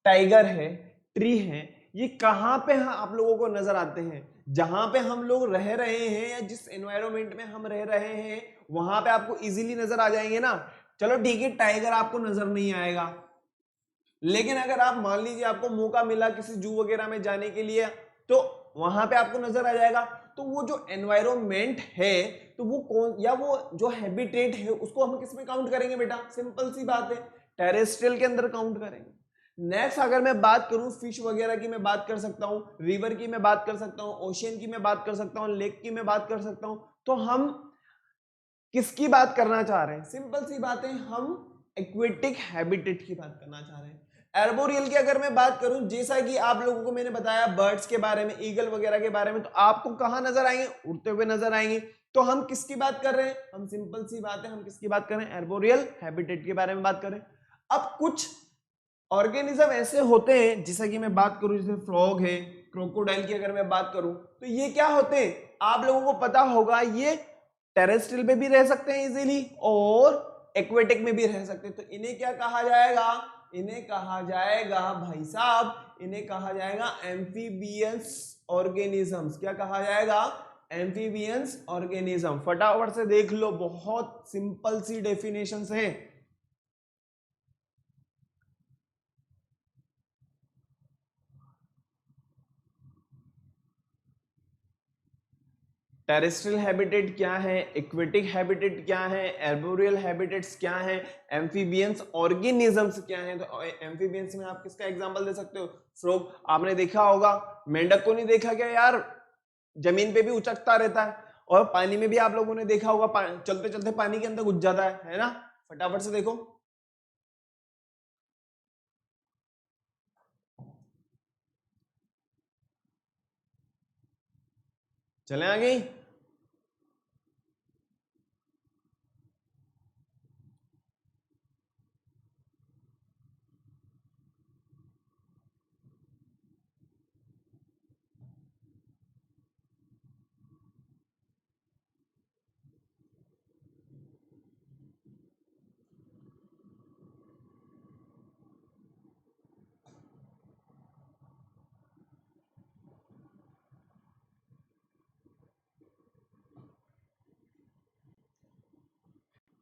[SPEAKER 1] टाइगर है, ट्री है, ये कहां पे आप लोगों को नजर आते हैं? जहां पे हम लोग रह रहे हैं या जिस एनवायरनमेंट में हम रह रहे हैं वहां पे आपको इजीली नजर आ जाएंगे ना। चलो ठीक है, टाइगर आपको नजर नहीं आएगा, लेकिन अगर आप मान लीजिए आपको मौका मिला किसी जू वगैरह में जाने के लिए तो वहां पे आपको नजर आ जाएगा। तो वो जो एनवायरमेंट है तो वो कौन, या वो जो हैबिटेट है उसको हम किस में काउंट करेंगे बेटा? सिंपल सी बात है, टेरेस्ट्रियल के अंदर काउंट करेंगे। नेक्स्ट अगर मैं बात करूं फिश वगैरह की, मैं बात कर सकता हूं, रिवर की मैं बात कर सकता हूं, ओशियन की मैं बात कर सकता हूं, लेक की मैं बात कर सकता हूं। तो हम किसकी बात करना चाह रहे हैं? सिंपल सी बात है, हम एक्वेटिक हैबिटेट की बात करना चाह रहे हैं। एर्बोरियल की अगर मैं बात करूं, जैसा कि आप लोगों को मैंने बताया बर्ड्स के बारे में, ईगल वगैरह के बारे में, तो आपको कहां नजर आएंगे? उड़ते हुए नजर आएंगे। तो हम किसकी बात कर रहे हैं? हम सिंपल सी बात है, हम किसकी बात कर रहे हैं? एर्बोरियल हैबिटेट के बारे में बात कर रहे हैं। अब कुछ ऑर्गेनिज्म ऐसे होते हैं, जैसा कि मैं बात करूं, जैसे फ्रॉग है, क्रोकोडाइल की अगर मैं बात करूं, तो ये क्या होते हैं? आप लोगों को पता होगा, ये टेरेस्ट्रियल में भी रह सकते हैं इजीली और एक्वेटिक में भी रह सकते हैं। तो इन्हें क्या कहा जाएगा? इन्हें कहा जाएगा भाई साहब, इन्हें कहा जाएगा एम्फीबियंस ऑर्गेनिजम्स। क्या कहा जाएगा? Amphibians organism. फटाफट से देख लो, बहुत सिंपल सी डेफिनेशंस हैं। टेरेस्ट्रियल हैबिटेट क्या है, एक्वेटिक हैबिटेट क्या है, एर्बोरियल हैबिटेट्स क्या है, एम्फीबियंस ऑर्गेनिजम्स क्या है। तो एम्फीबियंस में आप किसका एग्जांपल दे सकते हो? फ्रॉग। आपने देखा होगा, मेंढक को नहीं देखा क्या यार? जमीन पे भी उचकता रहता है, और पानी में भी आप लोगों ने देखा होगा, चलते चलते पानी के अंदर घुस जाता है ना? फटाफट से देखो, चले आगे।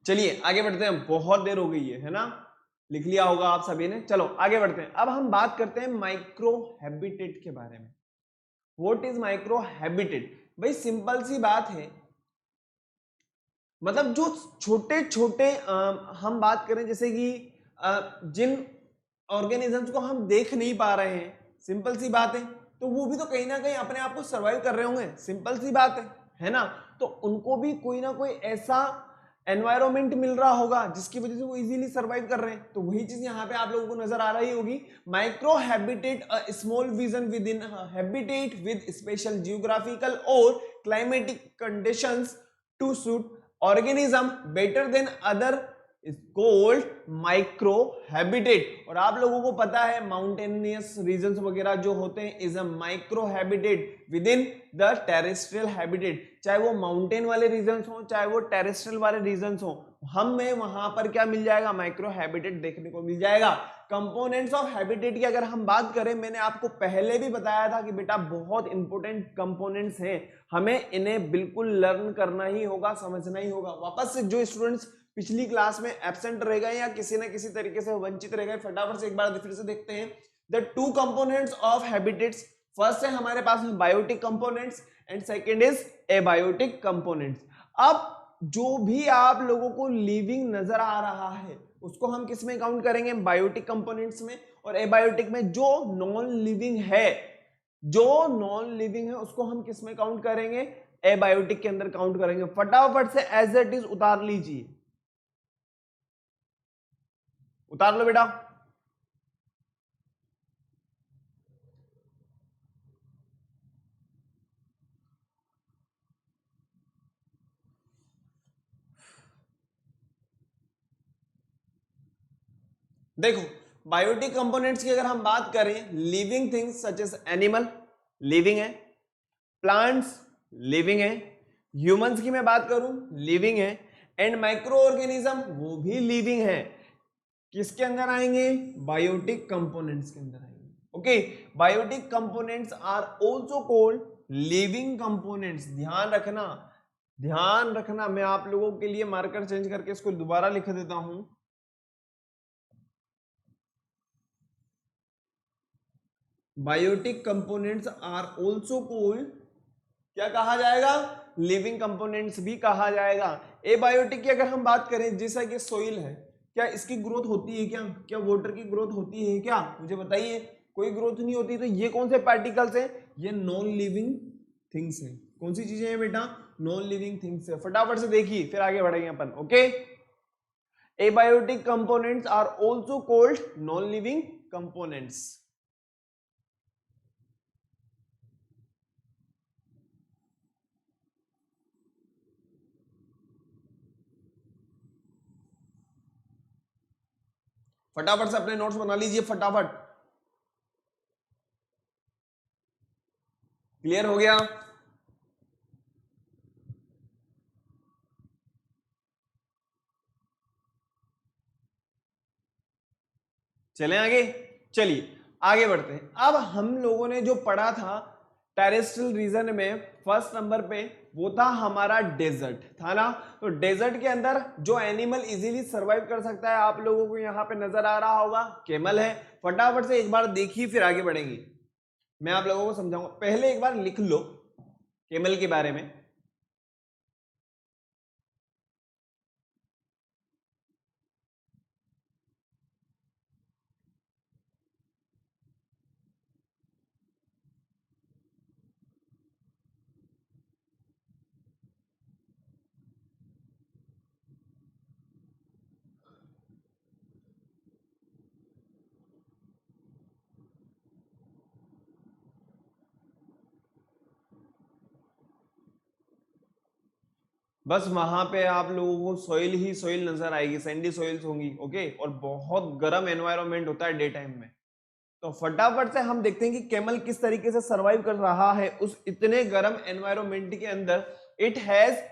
[SPEAKER 1] चलिए आगे बढ़ते हैं, बहुत देर हो गई है ना? लिख लिया होगा आप सभी ने। चलो आगे बढ़ते हैं। अब हम बात करते हैं माइक्रो हैबिटेट के बारे में। What is micro habitat? भाई सिंपल सी बात है, मतलब जो छोटे छोटे हम बात करें, जैसे कि जिन ऑर्गेनिजम्स को हम देख नहीं पा रहे हैं, सिंपल सी बात है, तो वो भी तो कहीं ना कहीं अपने आप को सर्वाइव कर रहे होंगे, सिंपल सी बात है ना? तो उनको भी कोई ना कोई ऐसा एनवायरमेंट मिल रहा होगा जिसकी वजह से वो इजीली सर्वाइव कर रहे हैं। तो वही चीज यहाँ पे आप लोगों को नजर आ रही होगी। Micro habitat, a small vision within habitat with special geographical और climatic conditions to suit organism better than other is called micro habitat. और आप लोगों को पता है माउंटेनियस रीजन्स वगैरह जो होते हैं is a micro habitat with in the terrestrial habitat. चाहे वो माउंटेन वाले रीजन्स हो, चाहे वो टेरेस्ट्रियल वाले रीजन्स हो, हमें वहां पर क्या मिल जाएगा? माइक्रो हैबिटेट देखने को मिल जाएगा। कंपोनेंट्स ऑफ हैबिटेट की अगर हम बात करें, मैंने आपको पहले भी बताया था कि बेटा बहुत इंपॉर्टेंट कंपोनेंट्स हैं, हमें इन्हें बिल्कुल लर्न करना ही होगा, समझना ही होगा। वापस से जो स्टूडेंट्स पिछली क्लास में एब्सेंट रह गए या किसी न किसी तरीके से वंचित रह गए, फटाफट से एक बार फिर से देखते हैं। The two components of habitats, first है हमारे पास में biotic components and second is abiotic components. अब जो भी आप लोगों को लिविंग नजर आ रहा है उसको हम किस में काउंट करेंगे? बायोटिक कंपोनेंट्स में। और एबायोटिक में जो नॉन लिविंग है, जो नॉन लिविंग है उसको हम किस में काउंट करेंगे? एबायोटिक के अंदर काउंट करेंगे। फटाफट से एज इट इज उतार लीजिए, उतार लो बेटा। देखो, बायोटिक कंपोनेंट्स की अगर हम बात करें, living things such as animal living है, प्लांट्स लिविंग है, ह्यूमंस की मैं बात करूं लिविंग है, एंड माइक्रो ऑर्गेनिज्म वो भी लिविंग है। किसके अंदर आएंगे? बायोटिक कंपोनेंट्स के अंदर आएंगे। Okay, biotic components are also called living components. ध्यान रखना, ध्यान रखना, मैं आप लोगों के लिए मार्कर चेंज करके इसको दोबारा लिख देता हूं। Biotic components are also called, क्या कहा जाएगा? लिविंग कंपोनेंट्स भी कहा जाएगा। एबायोटिक की अगर हम बात करें, जैसा कि सोइल है, क्या इसकी ग्रोथ होती है क्या? क्या वाटर की ग्रोथ होती है क्या? मुझे बताइए। कोई ग्रोथ नहीं होती। तो ये कौन से पार्टिकल्स हैं? ये नॉन लिविंग थिंग्स हैं। कौन सी चीजें हैं बेटा? नॉन लिविंग थिंग्स है। फटाफट से देखिए फिर आगे बढ़ेंगे अपन। Okay, abiotic components are also called non living components. फटाफट से अपने नोट्स बना लीजिए फटाफट। क्लियर हो गया? चलें आगे। चलिए आगे बढ़ते हैं। अब हम लोगों ने जो पढ़ा था टेरेस्ट्रियल रीजन में फर्स्ट नंबर पे, वो था हमारा डेजर्ट था ना। तो डेजर्ट के अंदर जो एनिमल इजीली सरवाइव कर सकता है, आप लोगों को यहाँ पे नजर आ रहा होगा, कैमल है। फटाफट से एक बार देखिए फिर आगे बढ़ेंगे। मैं आप लोगों को समझाऊंगा, पहले एक बार लिख लो कैमल के बारे में। बस वहां पे आप लोगों को सॉइल ही सॉइल नजर आएगी, सैंडी सॉइल्स होंगी। ओके, और बहुत गर्म एनवायरनमेंट होता है डे टाइम में। तो फटाफट से हम देखते हैं कि कैमल किस तरीके से सरवाइव कर रहा है उस इतने गर्म एनवायरनमेंट के अंदर। इट हैज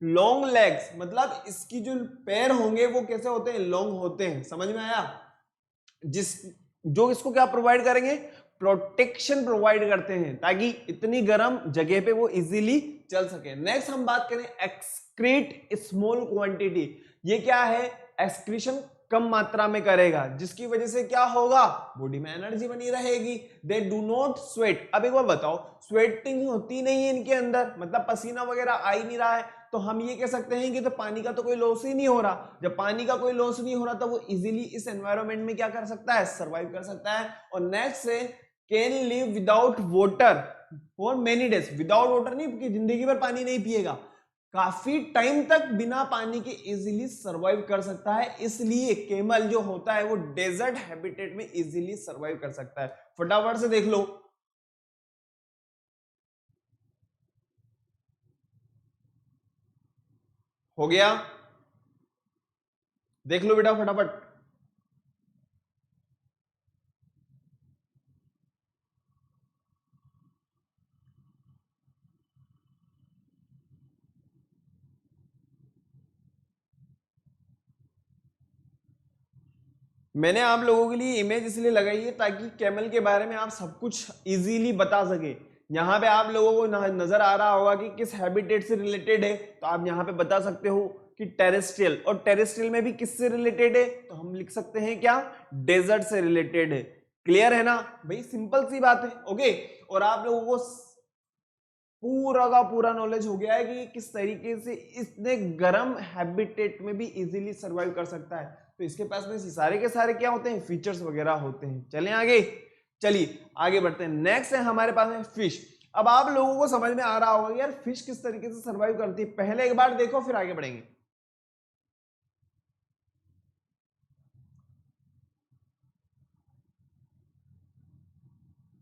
[SPEAKER 1] लॉन्ग लेग्स, मतलब इसकी जो पैर होंगे वो कैसे होते हैं? लॉन्ग होते हैं। समझ में आया? जिस जो इसको क्या प्रोवाइड करेंगे? प्रोटेक्शन प्रोवाइड करते हैं, ताकि इतनी गर्म जगह पे वो इजीली चल सके। नेक्स्ट हम बात करें एक्सक्रीट स्मॉल क्वांटिटी। ये क्या है? एक्सक्रीशन कम मात्रा में करेगा, जिसकी वजह से क्या होगा? बॉडी में एनर्जी बनी रहेगी। They do not sweat. अब एक बार बताओ, स्वेटिंग होती नहीं है इनके अंदर, मतलब पसीना वगैरह आ ही नहीं रहा है, तो हम ये कह सकते हैं कि तो पानी का तो कोई लॉस ही नहीं हो रहा। जब पानी का कोई लॉस नहीं हो रहा तो वो इजीली इस एनवायरनमेंट में क्या कर सकता है? सरवाइव कर सकता है। और नेक्स्ट से can live without water for many days. Without water नहीं कि जिंदगी भर पानी नहीं पिएगा, काफी टाइम तक बिना पानी के इजीली सरवाइव कर सकता है। इसलिए कैमल जो होता है वो डेजर्ट हैबिटेट में इजीली सरवाइव कर सकता है। फटाफट से देख लो। हो गया? देख लो बेटा फटाफट। मैंने आप लोगों के लिए इमेज इसलिए लगाई है ताकि कैमल के बारे में आप सब कुछ इजीली बता सके। यहाँ पे आप लोगों को नजर आ रहा होगा कि किस हैबिटेट से रिलेटेड है, तो आप यहाँ पे बता सकते हो कि टेरेस्ट्रियल। और टेरेस्ट्रियल में भी किससे रिलेटेड है? तो हम लिख सकते हैं क्या? डेजर्ट से रिलेटेड है। क्लियर है ना भाई? सिंपल सी बात है। ओके, और आप लोगों को पूरा का पूरा नॉलेज हो गया है कि किस तरीके से इतने गर्म हैबिटेट में भी इजीली सरवाइव कर सकता है। तो इसके पास में सारे के सारे क्या होते हैं? फीचर्स वगैरह होते हैं। चलें आगे। चलिए आगे बढ़ते हैं। नेक्स्ट है हमारे पास है फिश। अब आप लोगों को समझ में आ रहा होगा यार फिश किस तरीके से सरवाइव करती है। पहले एक बार देखो फिर आगे बढ़ेंगे।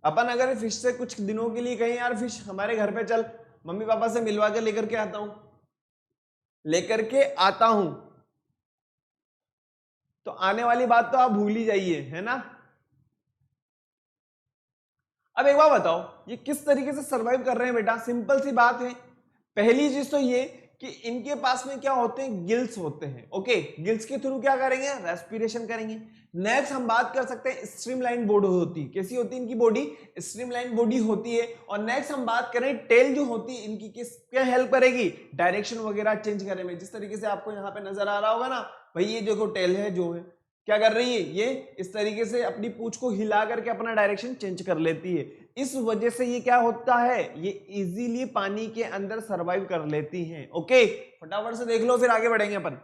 [SPEAKER 1] अपन अगर फिश से कुछ दिनों के लिए कहें यार फिश हमारे घर पे चल, मम्मी पापा से मिलवा के लेकर के आता हूं, लेकर के आता हूं, तो आने वाली बात तो आप भूल ही जाइए, है ना। अब एक बार बताओ ये किस तरीके से सरवाइव कर रहे हैं बेटा? सिंपल सी बात है। पहली चीज तो ये कि इनके पास में क्या होते हैं? गिल्स होते हैं। ओके, गिल्स के थ्रू क्या करेंगे? रेस्पिरेशन करेंगे। नेक्स्ट हम बात कर सकते हैं स्ट्रीमलाइन बॉडी होती है। कैसी होती है इनकी बॉडी? स्ट्रीमलाइन बॉडी होती है। और नेक्स्ट हम बात करें टेल जो होती है इनकी, किस क्या हेल्प करेगी? डायरेक्शन वगैरह चेंज करने में। जिस तरीके से आपको यहाँ पे नजर आ रहा होगा ना भाई, ये देखो टेल है जो है क्या कर रही है? ये इस तरीके से अपनी पूंछ को हिला करके अपना डायरेक्शन चेंज कर लेती है। इस वजह से ये क्या होता है? ये इजीली पानी के अंदर सरवाइव कर लेती हैं। ओके, फटाफट से देख लो फिर आगे बढ़ेंगे अपन।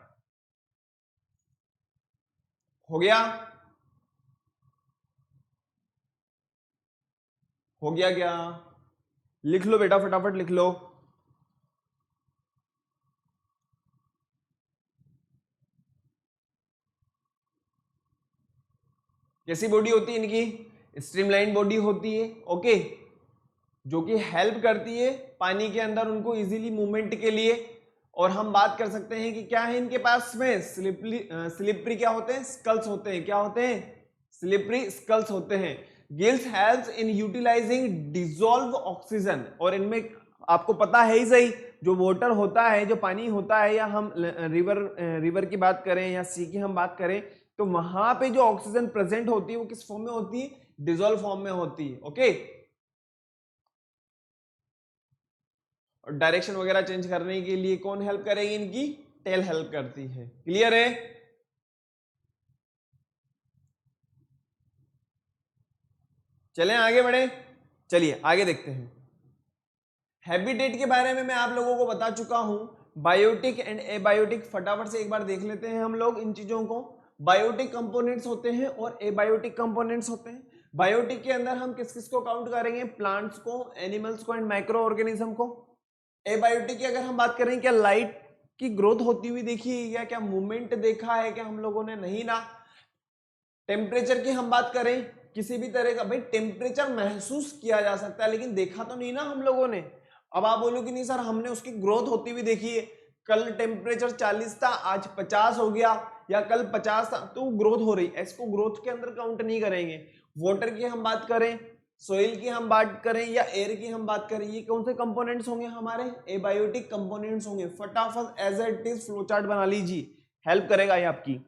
[SPEAKER 1] हो गया? हो गया क्या? लिख लो बेटा, फटाफट लिख लो। कैसी बॉडी होती है इनकी? स्ट्रीमलाइन बॉडी होती है, ओके, जो कि हेल्प करती है पानी के अंदर उनको इजीली मूवमेंट के लिए। और हम बात कर सकते हैं कि क्या है इनके पास में, स्लिपरी क्या होते हैं, स्कल्स होते हैं। क्या होते हैं? स्लिपरी स्कल्स होते हैं। Gills helps in utilising dissolve oxygen. और इनमें आपको पता है ही सही, जो वाटर होता है, जो पानी होता है, या हम रिवर की बात करें या सी की हम बात करें, तो वहां पे जो ऑक्सीजन प्रेजेंट होती है वो किस फॉर्म में होती है? डिसॉल्व फॉर्म में होती है, ओके। और डायरेक्शन वगैरह चेंज करने के लिए कौन हेल्प करेगी? इनकी टेल हेल्प करती है। क्लियर है? चलें आगे बढ़े, चलिए आगे देखते हैं। हैबिटेट के बारे में मैं आप लोगों को बता चुका हूं। बायोटिक एंड एबायोटिक फटाफट से एक बार देख लेते हैं हम लोग इन चीजों को। बायोटिक कंपोनेंट्स होते हैं और एबायोटिक कंपोनेंट्स होते हैं। बायोटिक के अंदर हम किस किस को काउंट करेंगे? प्लांट्स को, एनिमल्स को एंड माइक्रो ऑर्गेनिज्म को। एबायोटिक की अगर हम बात करें, क्या लाइट की ग्रोथ होती हुई देखी है या क्या मूवमेंट देखा है क्या हम लोगों ने? नहीं ना। टेम्परेचर की हम बात करें, किसी भी तरह का भाई टेम्परेचर महसूस किया जा सकता है लेकिन देखा तो नहीं ना हम लोगों ने। अब आप बोलो कि नहीं सर हमने उसकी ग्रोथ होती हुई देखी है, कल टेम्परेचर 40 था आज 50 हो गया, या कल 50 था, तो ग्रोथ हो रही है, इसको ग्रोथ के अंदर काउंट नहीं करेंगे। वाटर की हम बात करें, सोइल की हम बात करें या एयर की हम बात करें, ये कौन से कंपोनेंट्स होंगे? हमारे एबायोटिक कंपोनेंट्स होंगे। फटाफट as it is flow chart बना लीजिए, हेल्प करेगा ये आपकी।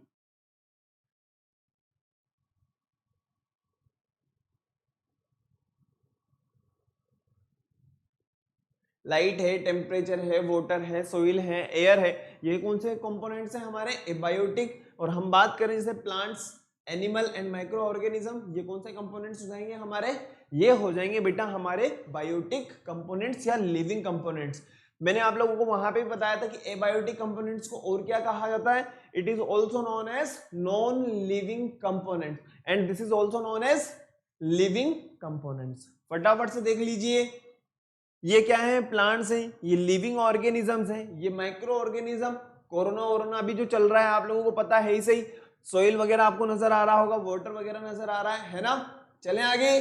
[SPEAKER 1] लाइट है, टेम्परेचर है, वाटर है, सोइल है, एयर है, ये कौन से कंपोनेंट्स हैं? हमारे एबायोटिक। और हम बात करें जैसे plants, animal and micro organism, ये कौन से कंपोनेंट्स हो जाएंगे हमारे? ये हो जाएंगे बेटा हमारे बायोटिक कंपोनेंट्स या लिविंग कंपोनेंट्स। मैंने आप लोगों को वहां पे भी बताया था कि एबायोटिक कंपोनेंट्स को और क्या कहा जाता है? It is also known as non living component and this is also known as living components. फटाफट से देख लीजिए, ये क्या है? प्लांट्स हैं, ये लिविंग ऑर्गेनिजम्स हैं, ये माइक्रो ऑर्गेनिज्म। कोरोना वोरोना अभी जो चल रहा है आप लोगों को पता है ही सही। सोइल वगैरह आपको नजर आ रहा होगा, वाटर वगैरह नजर आ रहा है ना। चलें आगे,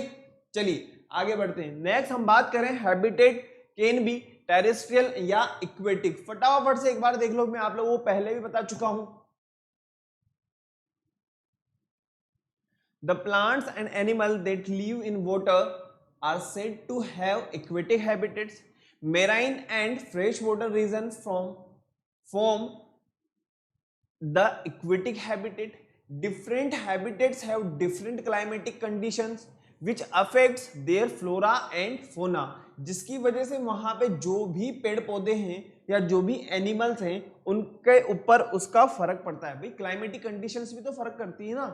[SPEAKER 1] चलिए आगे बढ़ते हैं। नेक्स्ट हम बात करें हैबिटेट कैन बी टेरेस्ट्रियल या इक्वेटिक। फटाफट से एक बार देख लो, मैं आप लोगों को पहले भी बता चुका हूं। The plants and animals that live in water are said to have aquatic habitats. Marine and freshwater regions form the aquatic habitat. Different habitats have different climatic conditions which affects their flora and fauna. जिसकी वजह से वहां पे जो भी पेड़ पौधे हैं या जो भी एनिमल्स हैं उनके ऊपर उसका फर्क पड़ता है। भाई क्लाइमेटिक कंडीशंस भी तो फर्क करती है ना।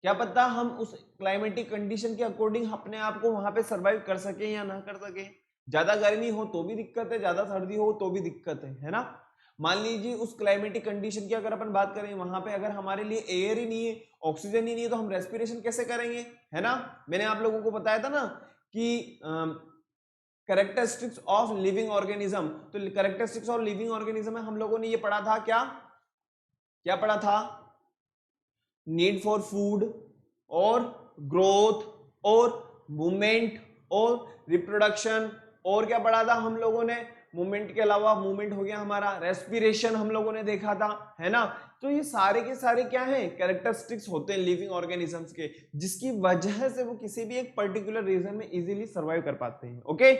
[SPEAKER 1] क्या पता हम उस क्लाइमेटिक कंडीशन के अकॉर्डिंग अपने आप को वहां पे सरवाइव कर सके या ना कर सके। ज्यादा गर्मी हो तो भी दिक्कत है, ज्यादा सर्दी हो तो भी दिक्कत है ना। मान लीजिए उस क्लाइमेटिक कंडीशन की अगर अपन बात करें, वहां पे अगर हमारे लिए एयर ही नहीं है, ऑक्सीजन ही नहीं है, तो हम रेस्पिरेशन कैसे करेंगे? है ना। मैंने आप लोगों को बताया था ना कि कैरेक्टरिस्टिक्स ऑफ लिविंग ऑर्गेनिज्म, तो कैरेक्टरिस्टिक्स ऑफ लिविंग ऑर्गेनिज्म में हम लोगों ने ये पढ़ा था, क्या क्या पढ़ा था? नीड फॉर फूड और ग्रोथ और मूवमेंट और रिप्रोडक्शन। और क्या पढ़ा था हम लोगों ने? मूवमेंट के अलावा मूवमेंट हो गया हमारा रेस्पिरेशन, हम लोगों ने देखा था, है ना। तो ये सारे के सारे क्या हैं? कैरेक्टरिस्टिक्स होते हैं लिविंग ऑर्गेनिजम्स के, जिसकी वजह से वो किसी भी एक पर्टिकुलर रीजन में इजीली सर्वाइव कर पाते हैं। ओके,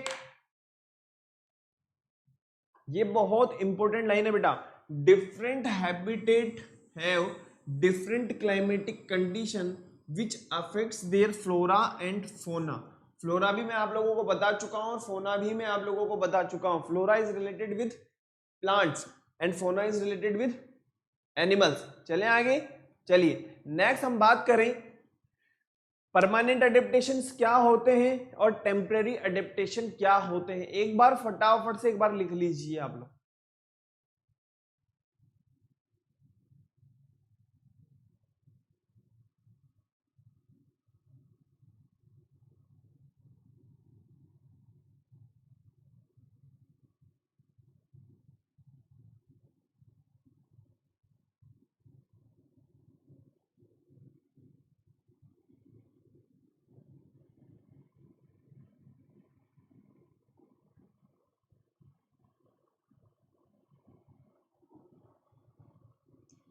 [SPEAKER 1] ये बहुत इंपॉर्टेंट लाइन है बेटा। Different habitat have different climatic condition which affects their flora and fauna. Flora भी मैं आप लोगों को बता चुका हूं और फोना भी मैं आप लोगों को बता चुका हूं। Flora is related with plants and fauna is related with animals. चलें आगे, चलिए नेक्स्ट हम बात करें परमानेंट अडेप्टेशंस क्या होते हैं और टेम्परेरी अडेप्टेशन क्या होते हैं। एक बार फटाफट से एक बार लिख लीजिए आप लोग।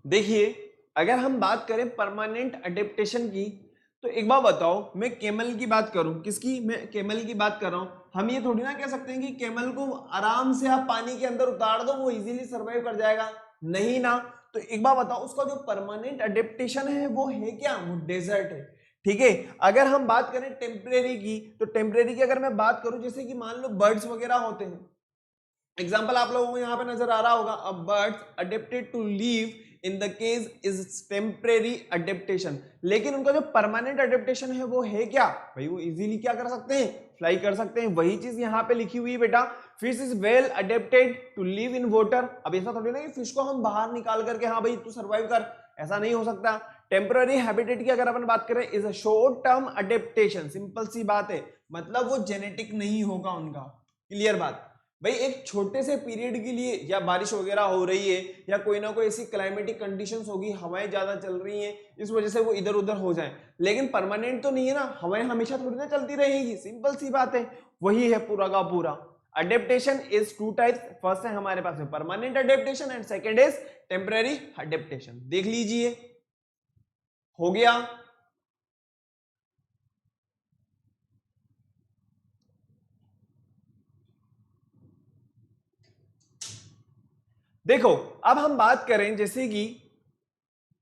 [SPEAKER 1] देखिए अगर हम बात करें परमानेंट अडेप्टेशन की, तो एक बार बताओ, मैं केमल की बात करूं, किसकी, मैं केमल की बात कर रहा हूं। हम ये थोड़ी ना कह सकते हैं कि केमल को आराम से आप पानी के अंदर उतार दो, वो इजीली सरवाइव कर जाएगा, नहीं ना। तो एक बार बताओ, उसका जो परमानेंट अडेप्टेशन है वो है क्या, वो डेजर्ट है। ठीक है, अगर हम बात करें टेम्परेरी की, तो टेम्परेरी की अगर मैं बात करूं, जैसे कि मान लो बर्ड्स वगैरह होते हैं, एग्जाम्पल आप लोगों को यहाँ पे नजर आ रहा होगा, a birds adapted to live in the cage is temporary adaptation. लेकिन उनका जो परमानेंट अडेप्टेशन है वो है क्या भाई, वो इजीली क्या कर सकते हैं, फ्लाई कर सकते हैं। वही चीज यहाँ पे लिखी हुई है बेटा, fish is well adapted to live in water. अब ऐसा थोड़ी ना कि फिश को हम बाहर निकाल करके हाँ भाई तू सर्वाइव कर, ऐसा नहीं हो सकता। टेम्पररी हैबिटेट की अगर अपन बात करें, is a short term adaptation, simple सी बात है, मतलब वो जेनेटिक नहीं होगा उनका, क्लियर बात भाई। एक छोटे से पीरियड के लिए, या बारिश वगैरह हो रही है, या कोई ना कोई ऐसी क्लाइमेटिक कंडीशंस होगी, हवाएं ज्यादा चल रही हैं, इस वजह से वो इधर उधर हो जाएं, लेकिन परमानेंट तो नहीं है ना, हवाएं हमेशा थोड़ी ना चलती रहेगी, सिंपल सी बात है। वही है पूरा का पूरा। Adaptation is two types, first है हमारे पास में permanent adaptation and second is temporary adaptation. देख लीजिए, हो गया। देखो अब हम बात करें जैसे कि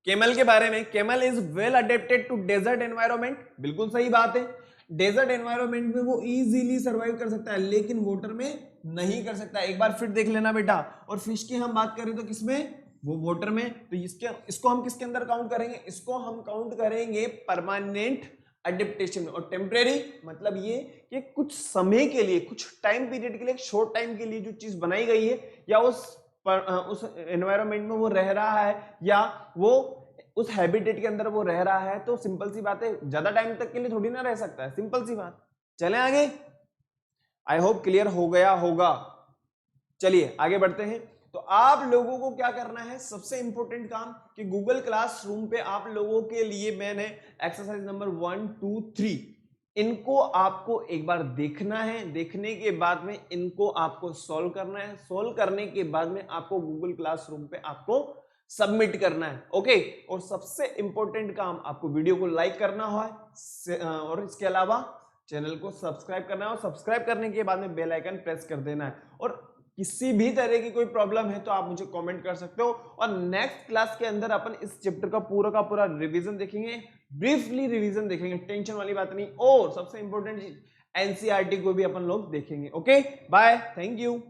[SPEAKER 1] केमल के बारे में, camel is well adapted to desert environment, बिल्कुल सही बात है। डेजर्ट एनवायरनमेंट में वो इजीली सरवाइव कर सकता है, लेकिन वाटर में नहीं कर सकता। एक बार फिर देख लेना बेटा। और फिश की हम बात करें तो किसमें, वो वाटर में। तो इसको हम किसके अंदर काउंट करेंगे, इसको हम काउंट करेंगे परमानेंट अडेप्टेशन में। और टेम्परेरी मतलब ये कि कुछ समय के लिए, कुछ टाइम पीरियड के लिए, शॉर्ट टाइम के लिए जो चीज बनाई गई है, या उस एनवायरनमेंट में वो रह रहा है, या वो उस हैबिटेट के अंदर वो रह रहा है, तो सिंपल सी बात है, ज्यादा टाइम तक के लिए थोड़ी ना रह सकता है, सिंपल सी बात। चलें आगे, आई होप क्लियर हो गया होगा। चलिए आगे बढ़ते हैं। तो आप लोगों को क्या करना है, सबसे इंपॉर्टेंट काम, कि गूगल क्लासरूम पे आप लोगों के लिए मैंने एक्सरसाइज नंबर 1, 2, 3 इनको आपको एक बार देखना है। देखने के बाद में इनको आपको सॉल्व करना है। सॉल्व करने के बाद में आपको गूगल क्लासरूम पे आपको सबमिट करना है, ओके। और सबसे इंपॉर्टेंट काम, आपको वीडियो को लाइक करना है, और इसके अलावा चैनल को सब्सक्राइब करना है, और सब्सक्राइब करने के बाद में बेल आइकन प्रेस कर देना है। और किसी भी तरह की कोई प्रॉब्लम है तो आप मुझे कमेंट कर सकते हो। और नेक्स्ट क्लास के अंदर अपन इस चैप्टर का पूरा रिवीजन देखेंगे, ब्रीफली रिवीजन देखेंगे, टेंशन वाली बात नहीं। और सबसे इंपॉर्टेंट चीज, एनसीईआरटी को भी अपन लोग देखेंगे। Okay bye, thank you.